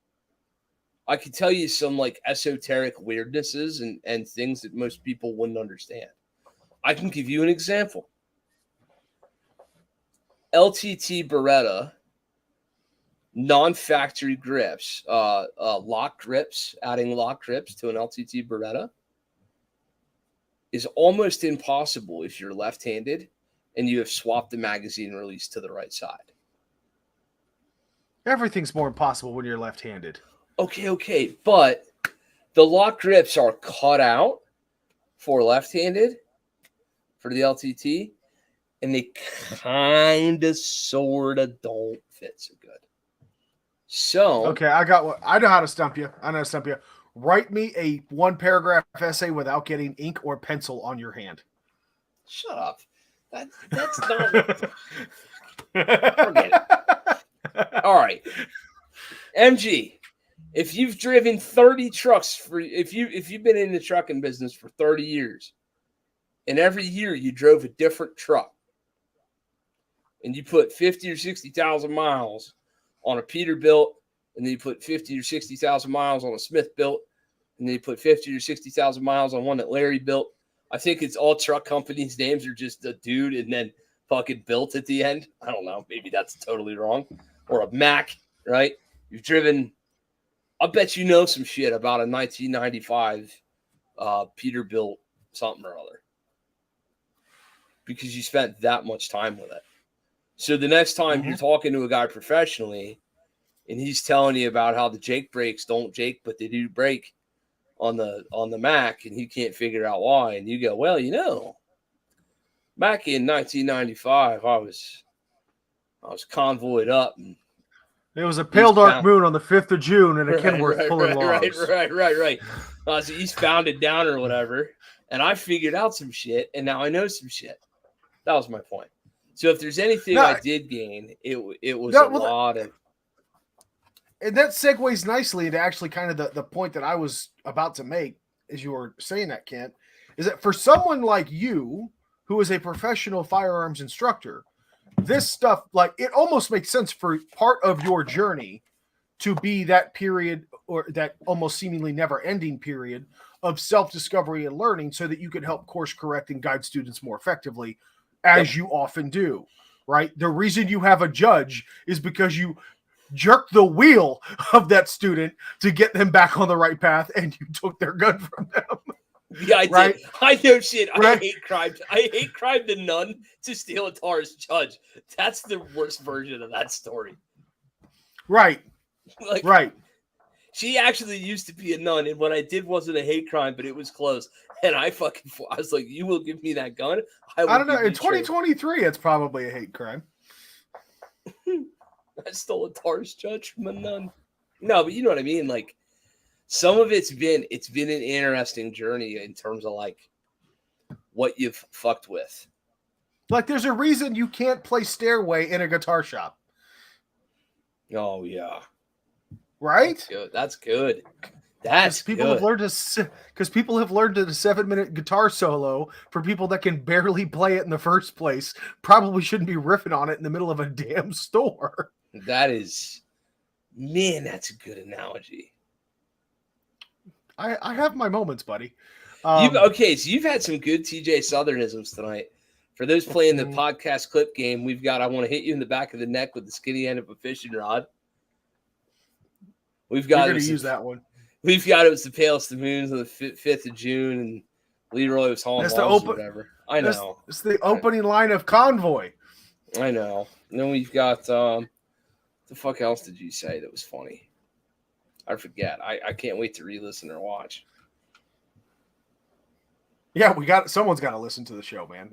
I could tell you some like esoteric weirdnesses and things that most people wouldn't understand. I can give you an example. LTT Beretta, non-factory grips, lock grips, adding lock grips to an LTT Beretta is almost impossible if you're left-handed and you have swapped the magazine release to the right side. Everything's more impossible when you're left-handed. Okay, but the lock grips are cut out for left-handed for the LTT, and they kind of sort of don't fit so good. So okay, I know how to stump you. Write me a 1-paragraph essay without getting ink or pencil on your hand. Shut up. That's not. Forget it. All right, MG. If you've driven 30 trucks if you've been in the trucking business for 30 years, and every year you drove a different truck, and you put 50 or 60,000 miles on a Peterbilt, and then you put 50 or 60,000 miles on a Smith built, and then you put 50 or 60,000 miles on one that Larry built. I think it's all truck companies' names are just a dude and then fucking built at the end. I don't know. Maybe that's totally wrong. Or a Mack, right? You've driven, I bet you know some shit about a 1995 Peterbilt something or other, because you spent that much time with it. So the next time you're talking to a guy professionally and he's telling you about how the Jake brakes don't Jake, but they do break on the Mac, and he can't figure out why, and you go, well, back in 1995, I was convoyed up, and it was a pale dark moon on the 5th of June, and a Kenworth pulling logs. Right. So eastbounded down or whatever, and I figured out some shit, and now I know some shit. That was my point. So if there's anything I did gain, it was a lot of. And that segues nicely into actually kind of the point that I was about to make as you were saying that, Kent, is that for someone like you, who is a professional firearms instructor, this stuff, like, it almost makes sense for part of your journey to be that period, or that almost seemingly never-ending period of self-discovery and learning, so that you can help course correct and guide students more effectively, as you often do, right? The reason you have a judge is because you jerk the wheel of that student to get them back on the right path, and you took their gun from them. Yeah, I did. I know shit. Right? I hate crime the nun to steal a Taurus judge. That's the worst version of that story. Right. Right. She actually used to be a nun, and what I did wasn't a hate crime, but it was close. And I was like, you will give me that gun? I don't know. In 2023, it's probably a hate crime. I stole a Taurus judge from a nun. No, but you know what I mean? Like, some of it's been an interesting journey in terms of like what you've fucked with. Like, there's a reason you can't play Stairway in a guitar shop. Oh yeah. Right? That's good. That's people good. Have learned because people have learned that a 7-minute guitar solo for people that can barely play it in the first place probably shouldn't be riffing on it in the middle of a damn store. That's a good analogy. I have my moments, buddy. So you've had some good TJ Southernisms tonight. For those playing the podcast clip game, we've got I want to hit you in the back of the neck with the skinny end of a fishing rod. We've got to use that one. We've got it was the palest of moons on the 5th of June, and Leroy was hauling logs or whatever. I know. It's the opening line of Convoy. I know. And then we've got the fuck else did you say that was funny? I forget. I can't wait to re-listen or watch. Yeah, someone's got to listen to the show, man.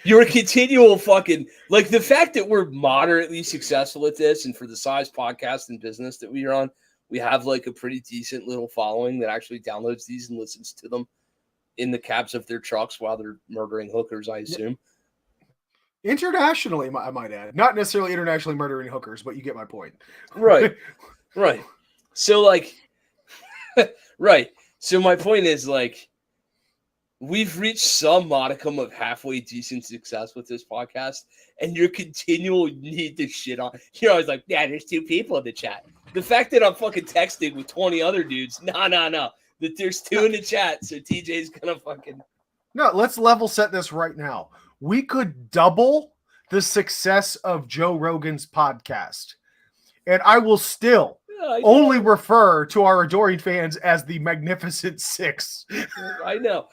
You're a continual fucking, like, the fact that we're moderately successful at this, and for the size podcast and business that we are on, we have like a pretty decent little following that actually downloads these and listens to them in the cabs of their trucks while they're murdering hookers, I assume. Internationally, I might add. Not necessarily internationally murdering hookers, but you get my point. Right. So, like, right. So my point is, like, we've reached some modicum of halfway decent success with this podcast, and your continual need to shit on. You're always like, yeah, there's 2 people in the chat. The fact that I'm fucking texting with 20 other dudes, no. That there's 2 in the chat, so TJ's gonna fucking... No, let's level set this right now. We could double the success of Joe Rogan's podcast, and I will still only refer to our adoring fans as the Magnificent Six. I know.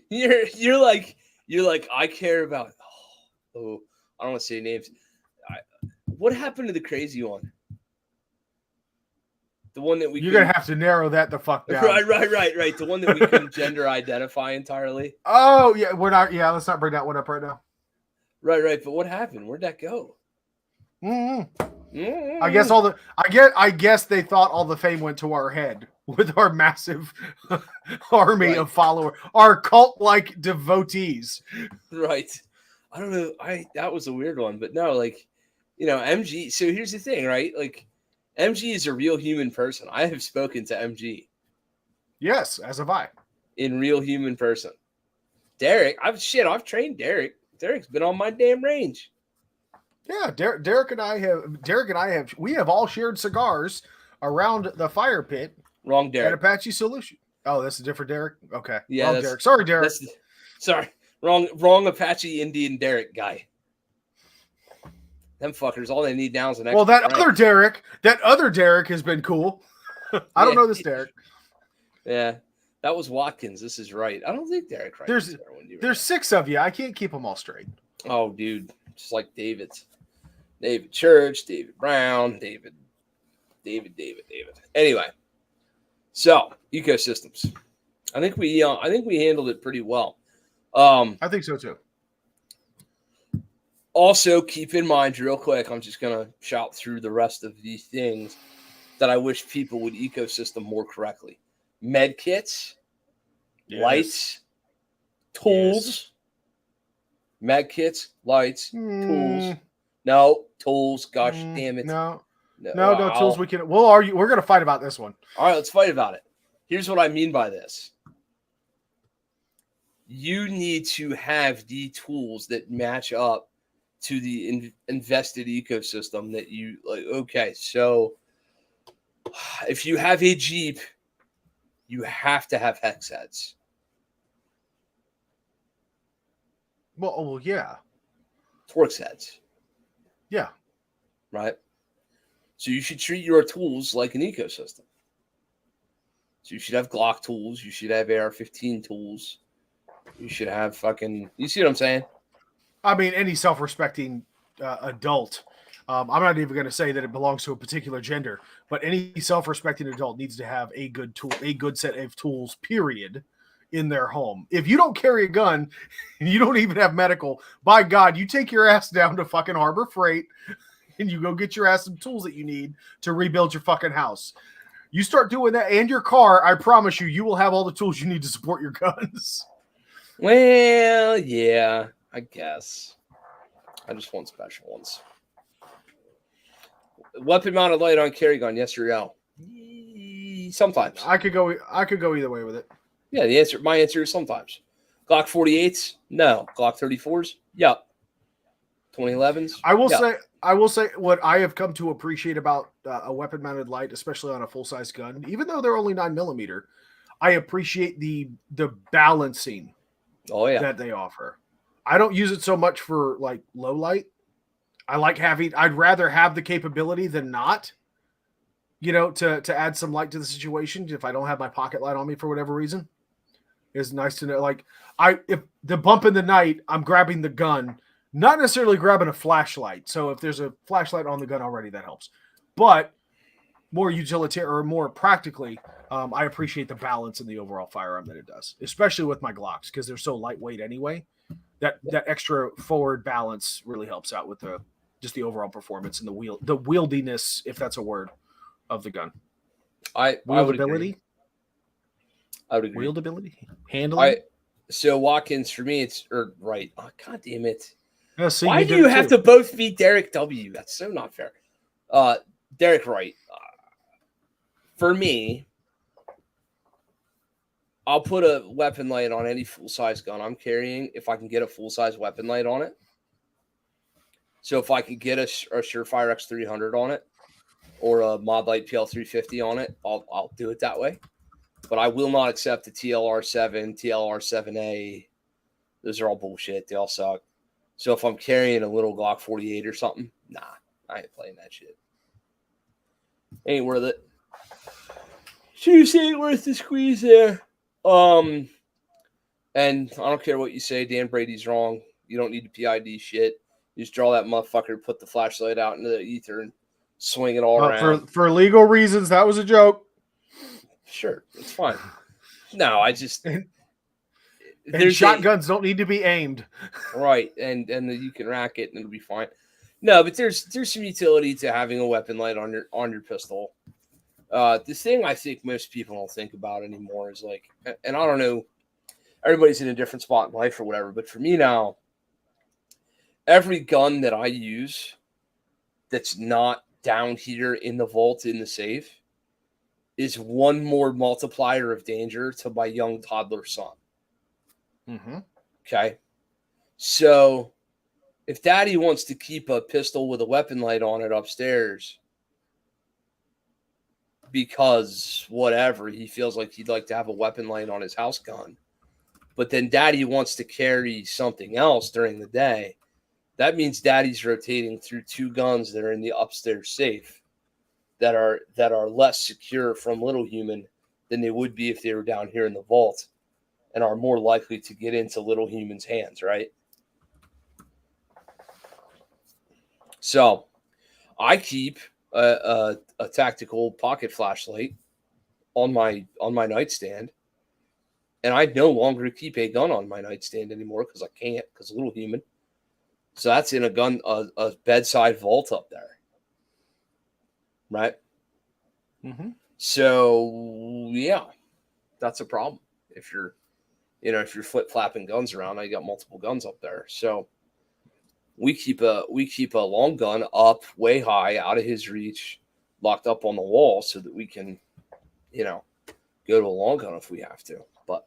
You're like, I care about. I don't want to say names. What happened to the crazy one? The one that you're gonna have to narrow that the fuck down. Right. The one that we couldn't gender identify entirely. Oh yeah, we're not. Yeah, let's not bring that one up right now. Right. But what happened? Where'd that go? I guess they thought all the fame went to our head with our massive army of followers, our cult-like devotees. Right. I don't know. That was a weird one, but no, like, MG. So here's the thing, right? Like, MG is a real human person. I have spoken to MG. Yes, as have I. In real human person. Derek, I've trained Derek. Derek's been on my damn range. Yeah, Derek and I have all shared cigars around the fire pit. Wrong Derek. At Apache Solution. Oh, that's a different Derek? Okay. Yeah, wrong Derek. Sorry, Derek. Sorry. Wrong Apache Indian Derek guy. Them fuckers, all they need now is an extra. Well, that other Derek has been cool. I don't know this Derek. Yeah, that was Watkins. This is right. I don't think Derek. There's 6 of you. I can't keep them all straight. Oh, dude, just like David Church, David Brown, David. Anyway, so ecosystems. I think we handled it pretty well. I think so too. Also, keep in mind, real quick, I'm just gonna shout through the rest of these things that I wish people would ecosystem more correctly. Med kits, lights, tools. Med kits, lights, tools. No, tools. Gosh damn it. No tools. We'll argue. We're going to fight about this one. All right, let's fight about it. Here's what I mean by this. You need to have the tools that match up to the invested ecosystem that you like. Okay, so if you have a Jeep, you have to have hex heads. Well, yeah. Torx heads. Yeah. Right? So you should treat your tools like an ecosystem. So you should have Glock tools. You should have AR-15 tools. You should have fucking... You see what I'm saying? I mean, any self-respecting adult, I'm not even going to say that it belongs to a particular gender, but any self-respecting adult needs to have a good tool, a good set of tools, period, in their home. If you don't carry a gun and you don't even have medical, by God, you take your ass down to fucking Harbor Freight and you go get your ass some tools that you need to rebuild your fucking house. You start doing that and your car, I promise you will have all the tools you need to support your guns. Well, yeah, I guess. I just want special ones. Weapon mounted light on carry gun, yes or no? Sometimes. I could go either way with it. Yeah, my answer is sometimes. Glock 48s? No. Glock 34s? Yep. 2011s? I will say what I have come to appreciate about a weapon mounted light, especially on a full size gun, even though they're only 9mm, I appreciate the balancing that they offer. I don't use it so much for like low light. I'd rather have the capability than not, to add some light to the situation. If I don't have my pocket light on me for whatever reason, it's nice to know. Like if the bump in the night, I'm grabbing the gun, not necessarily grabbing a flashlight. So if there's a flashlight on the gun already, that helps. But more utilitarian or more practically, I appreciate the balance in the overall firearm that it does, especially with my Glocks because they're so lightweight anyway. That extra forward balance really helps out with just the overall performance and the wieldiness, if that's a word, of the gun. Wieldability. I would agree. Wieldability, handling. So Watkins for me, it's right. Oh, God damn it! Yeah, see, why do you have to both be Derek W? That's so not fair. Derek Wright. For me, I'll put a weapon light on any full-size gun I'm carrying if I can get a full-size weapon light on it. So if I could get a Surefire X300 on it or a Mod Light PL350 on it, I'll do it that way. But I will not accept the TLR7, TLR7A. Those are all bullshit. They all suck. So if I'm carrying a little Glock 48 or something, nah, I ain't playing that shit. Ain't worth it. Chiefs ain't worth the squeeze there. And I don't care what you say. Dan Brady's wrong. You don't need to PID shit. You just draw that motherfucker, put the flashlight out into the ether, and swing it all around. For legal reasons, that was a joke. Sure, it's fine. No, I just... And shotguns don't need to be aimed. Right, and you can rack it, and it'll be fine. No, but there's some utility to having a weapon light on your pistol. The thing I think most people don't think about anymore is like, and I don't know, everybody's in a different spot in life or whatever, but for me now, every gun that I use that's not down here in the vault in the safe is one more multiplier of danger to my young toddler son. Mm-hmm. Okay. So if daddy wants to keep a pistol with a weapon light on it upstairs because whatever, he feels like he'd like to have a weapon light on his house gun, but then daddy wants to carry something else during the day, that means daddy's rotating through two guns that are in the upstairs safe that are less secure from little human than they would be if they were down here in the vault and are more likely to get into little human's hands, right? So I keep a tactical pocket flashlight on my nightstand, and I no longer keep a gun on my nightstand anymore because I can't, because a little human. So that's in a bedside vault up there, right? Mm-hmm. So yeah, that's a problem. If you're flip flapping guns around, I got multiple guns up there. So we keep a long gun up way high, out of his reach, locked up on the wall, so that we can, go to a long gun if we have to. But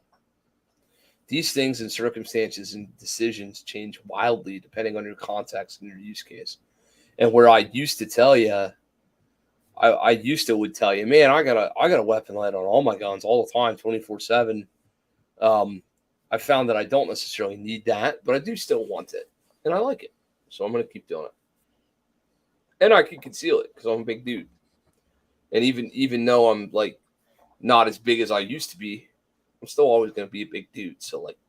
these things and circumstances and decisions change wildly depending on your context and your use case. And where I used to tell you, would tell you, man, I got a weapon light on all my guns all the time, 24/7. I found that I don't necessarily need that, but I do still want it, and I like it, so I'm going to keep doing it. And I can conceal it because I'm a big dude, and even though I'm like not as big as I used to be, I'm still always going to be a big dude. So like,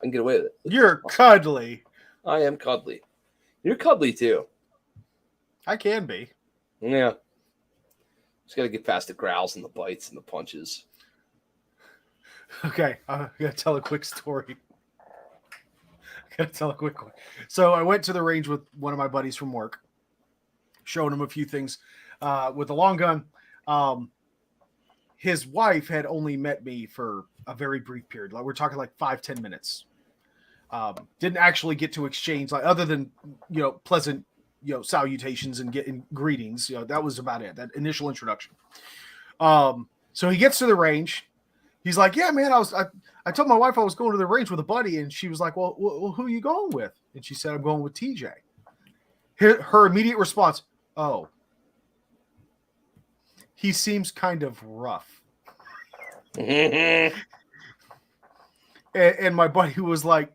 I can get away with it. You're cuddly. I am cuddly. You're cuddly too. I can be. Yeah. Just got to get past the growls and the bites and the punches. Okay, I gotta tell a quick story. So I went to the range with one of my buddies from work, showing him a few things with a long gun. His wife had only met me for a very brief period. Like we're talking like 5-10 minutes. Didn't actually get to exchange, like other than pleasant salutations and getting greetings. That was about it. That initial introduction. So he gets to the range. He's like, yeah, man, I told my wife I was going to the range with a buddy, and she was like, well, who are you going with? And she said, I'm going with TJ. Her immediate response, oh, he seems kind of rough. And my buddy was like,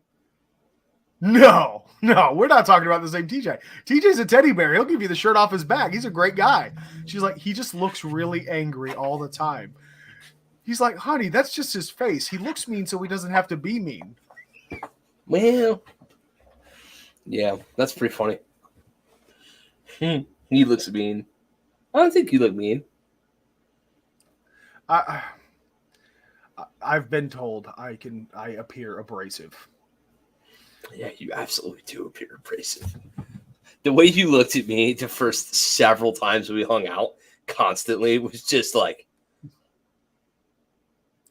no, we're not talking about the same TJ. TJ's a teddy bear. He'll give you the shirt off his back. He's a great guy. She's like, he just looks really angry all the time. He's like, honey, that's just his face. He looks mean so he doesn't have to be mean. Well, yeah, that's pretty funny. He looks mean. I don't think you look mean. I've been told I appear abrasive. Yeah, you absolutely do appear abrasive. The way you looked at me the first several times we hung out constantly was just like,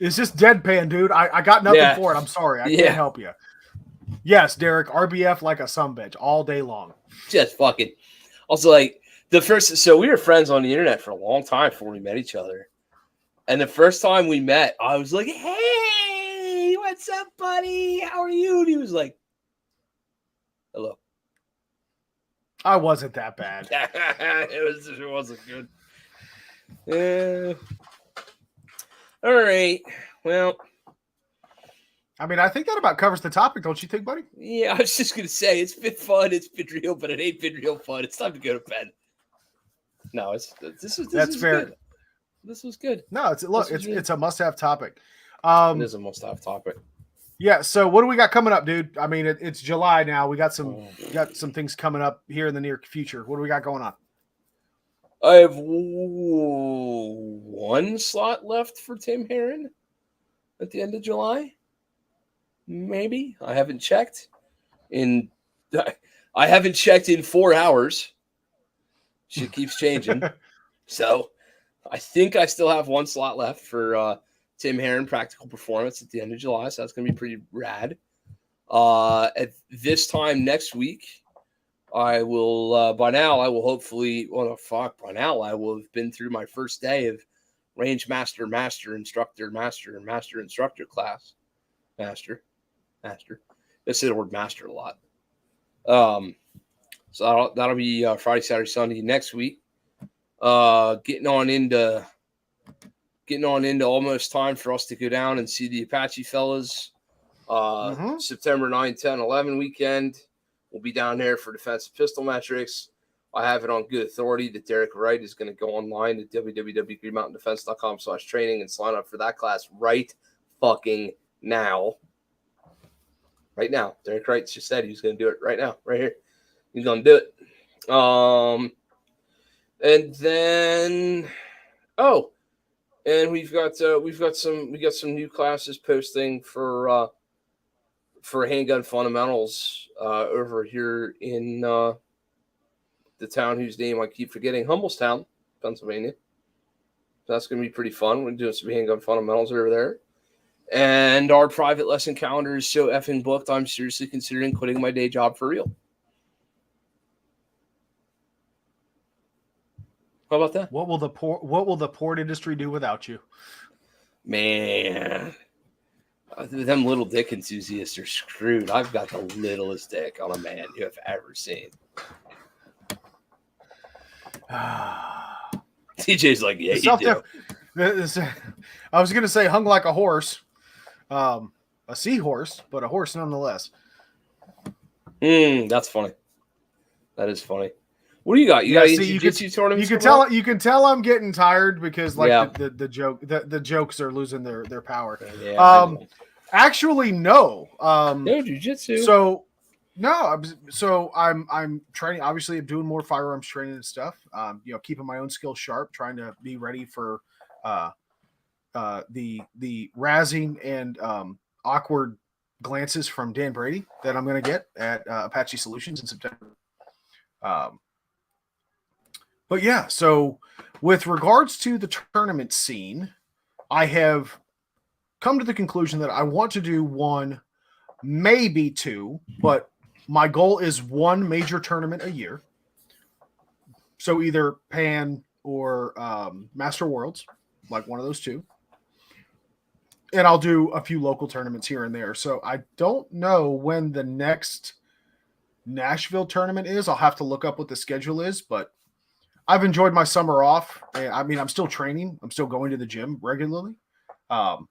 it's just deadpan, dude. I got nothing for it. I'm sorry. I can't help you. Yes, Derek, RBF like a sumbitch all day long. Just fucking. Also, like, so we were friends on the internet for a long time before we met each other. And the first time we met, I was like, hey, what's up, buddy? How are you? And he was like, hello. I wasn't that bad. It wasn't good. Yeah. All right. Well, I mean, I think that about covers the topic, don't you think, buddy? Yeah, I was just gonna say it's been fun, it's been real, but it ain't been real fun. It's time to go to bed. No, this is fair. Good. This was good. No, it's a must-have topic. It is a must-have topic. Yeah. So what do we got coming up, dude? I mean, it's July now. We got some things coming up here in the near future. What do we got going on? I have one slot left for Tim Herron at the end of July. Maybe. I haven't checked in 4 hours. Shit keeps changing. So I think I still have one slot left for Tim Herron Practical Performance at the end of July. So that's going to be pretty rad. At this time next week, I will, by now I will have been through my first day of Range Master Instructor class. Master. I say the word master a lot. So that'll be Friday, Saturday, Sunday next week. Getting on into almost time for us to go down and see the Apache fellas. September 9, 10, 11 weekend. We'll be down there for defensive pistol metrics. I have it on good authority that Derek Wright is going to go online at www.greenmountaindefense.com/training and sign up for that class right fucking now. Right now. Derek Wright just said he was going to do it right now, right here. He's going to do it. And then and we got some new classes posting for handgun fundamentals over here in the town whose name I keep forgetting, Hummelstown, Pennsylvania. So that's going to be pretty fun. We're doing some handgun fundamentals over there. And our private lesson calendar is so effing booked, I'm seriously considering quitting my day job for real. How about that? What will the port industry do without you? Man, them little dick enthusiasts are screwed. I've got the littlest dick on a man you have ever seen. TJ's like, yeah, you do. I was going to say hung like a horse, a seahorse, but a horse nonetheless. That's funny. That is funny. What do you got? You got any jiu-jitsu tournaments? You can tell I'm getting tired because the jokes are losing their power. Yeah, actually, no. No jiu-jitsu. So I'm training. Obviously, I'm doing more firearms training and stuff. Keeping my own skills sharp, trying to be ready for the razzing and awkward glances from Dan Brady that I'm going to get at Apache Solutions in September. But yeah, so with regards to the tournament scene, I have come to the conclusion that I want to do one, maybe two, but my goal is one major tournament a year. So either Pan or Master Worlds, like one of those two. And I'll do a few local tournaments here and there. So I don't know when the next Nashville tournament is. I'll have to look up what the schedule is, but I've enjoyed my summer off. I mean, I'm still training. I'm still going to the gym regularly. But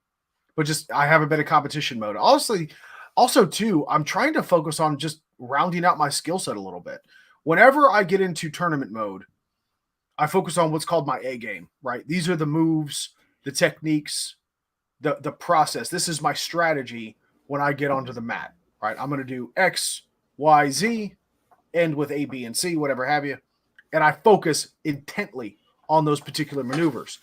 just I haven't been in competition mode. Also, too, I'm trying to focus on just rounding out my skill set a little bit. Whenever I get into tournament mode, I focus on what's called my A game, right? These are the moves, the techniques, the process. This is my strategy when I get onto the mat, right? I'm going to do X, Y, Z, end with A, B, and C, whatever have you. And I focus intently on those particular maneuvers.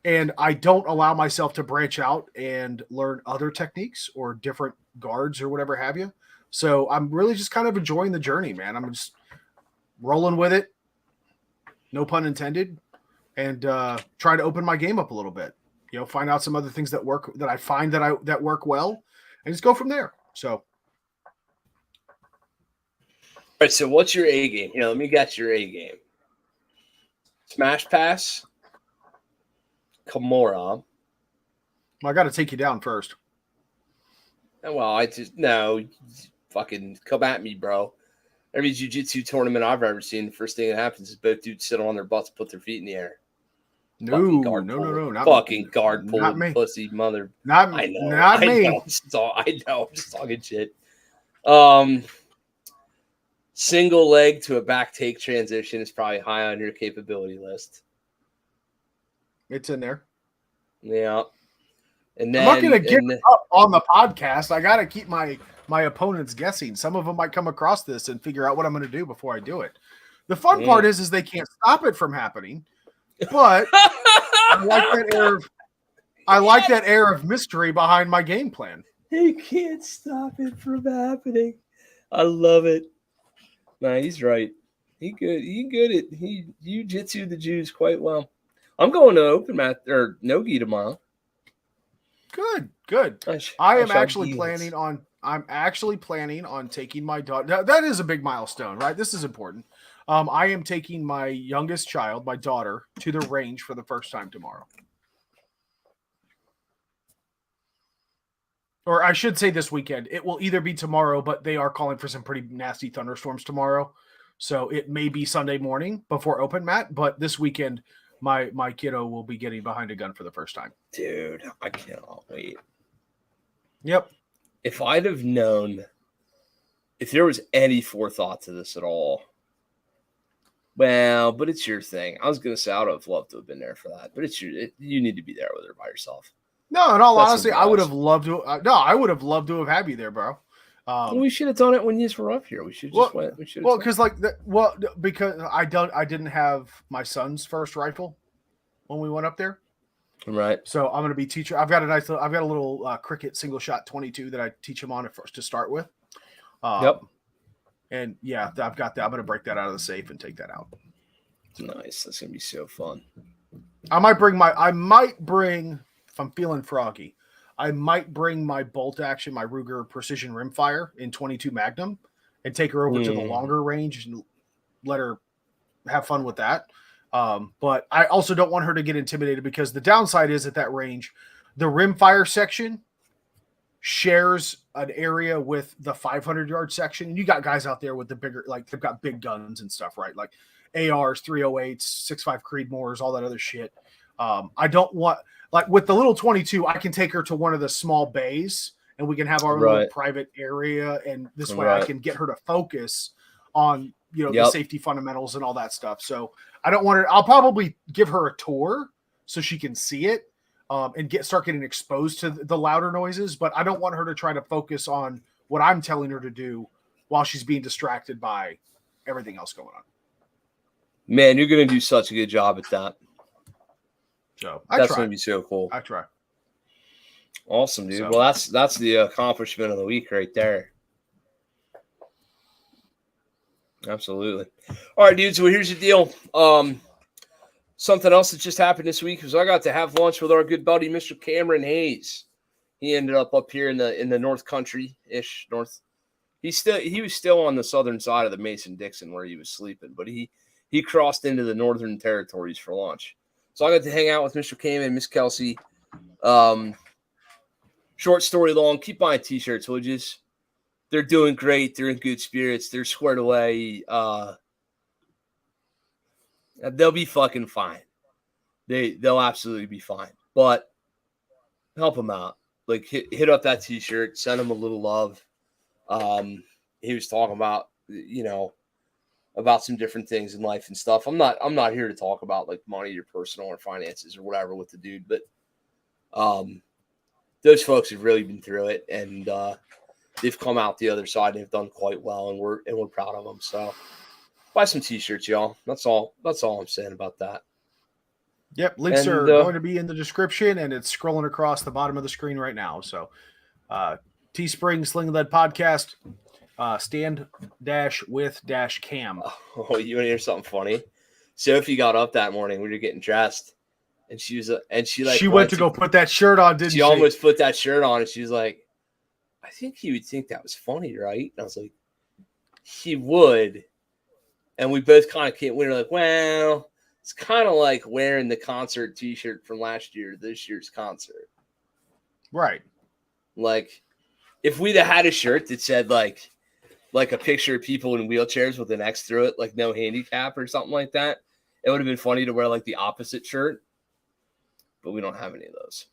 And I don't allow myself to branch out and learn other techniques or different guards or whatever have you. So I'm really just kind of enjoying the journey, man. I'm just rolling with it. No pun intended. And trying to open my game up a little bit. Find out some other things that work, that I find that work well, and just go from there. So. All right. So what's your A game? Let me get your A game. Smash pass, Kimura. I got to take you down first. Well, fucking come at me, bro. Every jiu-jitsu tournament I've ever seen, the first thing that happens is both dudes sit on their butts, put their feet in the air. No, not fucking guard pulling, pussy mother. Not me. I know, I'm just talking shit. Single leg to a back take transition is probably high on your capability list. It's in there. Yeah. And then I'm not going to give it up on the podcast. I got to keep my opponents guessing. Some of them might come across this and figure out what I'm going to do before I do it. The fun part is they can't stop it from happening. But I like that air of mystery behind my game plan. They can't stop it from happening. I love it. Nah, he's right. He good at jiu-jitsu the Jews quite well. I'm going to open mat or no-gi tomorrow. Good. I'm actually planning on taking my daughter. That is a big milestone, right? This is important. I am taking my youngest child, my daughter, to the range for the first time tomorrow. Or I should say this weekend. It will either be tomorrow, but they are calling for some pretty nasty thunderstorms tomorrow. So it may be Sunday morning before open mat, but this weekend my kiddo will be getting behind a gun for the first time. Dude, I cannot wait. Yep. If I'd have known, if there was any forethought to this at all, well, but it's your thing. I was going to say I would have loved to have been there for that, but you need to be there with her by yourself. No, in all honesty, I would have loved to. I would have loved to have had you there, bro. We should have done it when you were up here. We should just went. We should. Well, because because I didn't have my son's first rifle when we went up there. Right. So I'm going to be teacher. I've got a little Cricket single shot 22 that I teach him on at first to start with. Yep. And yeah, I've got that. I'm going to break that out of the safe and take that out. Nice. That's going to be so fun. I might bring, if I'm feeling froggy, I might bring my bolt action, my Ruger precision rimfire in 22 Magnum and take her over to the longer range and let her have fun with that. But I also don't want her to get intimidated because the downside is at that range, the rimfire section shares an area with the 500-yard section. And you got guys out there with the bigger, like they've got big guns and stuff, right? Like ARs, 308s, 6.5 Creedmoors, all that other shit. I don't want, like with the little 22, I can take her to one of the small bays and we can have our little private area. And this way I can get her to focus on, the safety fundamentals and all that stuff. So I don't want her, I'll probably give her a tour so she can see it and start getting exposed to the louder noises. But I don't want her to try to focus on what I'm telling her to do while she's being distracted by everything else going on. Man, you're going to do such a good job at that. So that's going to be so cool. I try. Awesome, dude. So, well, that's the accomplishment of the week right there. Absolutely. All right, dude. So here's the deal. Something else that just happened this week was I got to have lunch with our good buddy, Mr. Cameron Hayes. He ended up here in the North Country-ish north. He was still on the southern side of the Mason-Dixon where he was sleeping, but he crossed into the northern territories for lunch. So I got to hang out with Mr. Cam and Miss Kelsey. Short story long, keep buying T-shirts, would you? They're doing great. They're in good spirits. They're squared away. They'll be fucking fine. They'll absolutely be fine. But help them out. Like hit up that T-shirt. Send them a little love. He was talking about, about some different things in life and stuff. I'm not here to talk about like money or personal or finances or whatever with the dude, but those folks have really been through it and they've come out the other side and they've done quite well and we're proud of them. So buy some T-shirts, y'all. That's all I'm saying about that. Yep, links are going to be in the description and it's scrolling across the bottom of the screen right now. So Teespring, Sling'N Lead Podcast. stand-with-cam. Oh, you want to hear something funny? Sophie got up that morning. We were getting dressed, and she went to go put that shirt on. Didn't she? She almost put that shirt on, and she was like, "I think he would think that was funny, right?" And I was like, "He would." And we both kind of came. We were like, "Well, it's kind of like wearing the concert T-shirt from last year, this year's concert, right?" Like, if we'd have had a shirt that said like a picture of people in wheelchairs with an X through it, like no handicap or something like that, it would have been funny to wear like the opposite shirt, but we don't have any of those.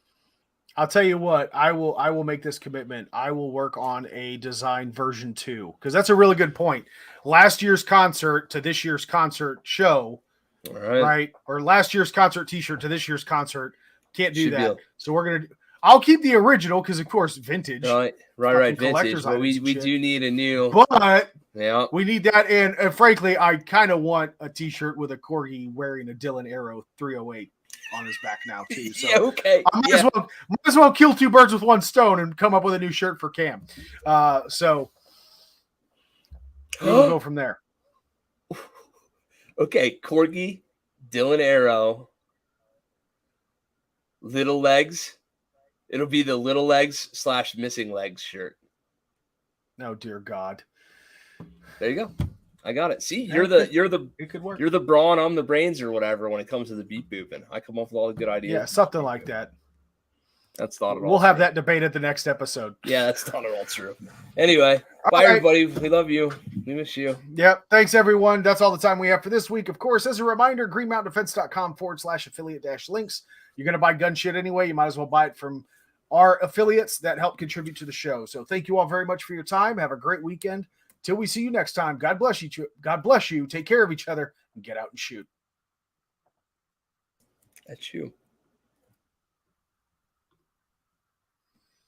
I'll tell you what, I will make this commitment. I will work on a design version 2 because that's a really good point. Last year's concert to this year's concert show, right? Or last year's concert T-shirt to this year's concert. Can't do that. So I'll keep the original because, of course, vintage. Right. Vintage. But we do need a new. But we need that. And frankly, I kind of want a T-shirt with a corgi wearing a Dylan Arrow 308 on his back now, too. So yeah, okay. I might as well kill two birds with one stone and come up with a new shirt for Cam. So we'll go from there. Okay. Corgi, Dylan Arrow, little legs. It'll be the little legs / missing legs shirt. Oh dear God. There you go. I got it. See, it could work. You're the brawn, I'm the brains or whatever when it comes to the beat booping. I come up with all the good ideas. Yeah, something like that. That's not at all. We'll have that debate at the next episode. Yeah, that's not at all true. Anyway, bye everybody. We love you. We miss you. Yep. Thanks everyone. That's all the time we have for this week. Of course, as a reminder, greenmountaindefense.com/affiliate-links. You're going to buy gun shit anyway. You might as well buy it from our affiliates that help contribute to the show. So thank you all very much for your time. Have a great weekend. Till we see you next time. God bless you. God bless you. Take care of each other and get out and shoot. That's you.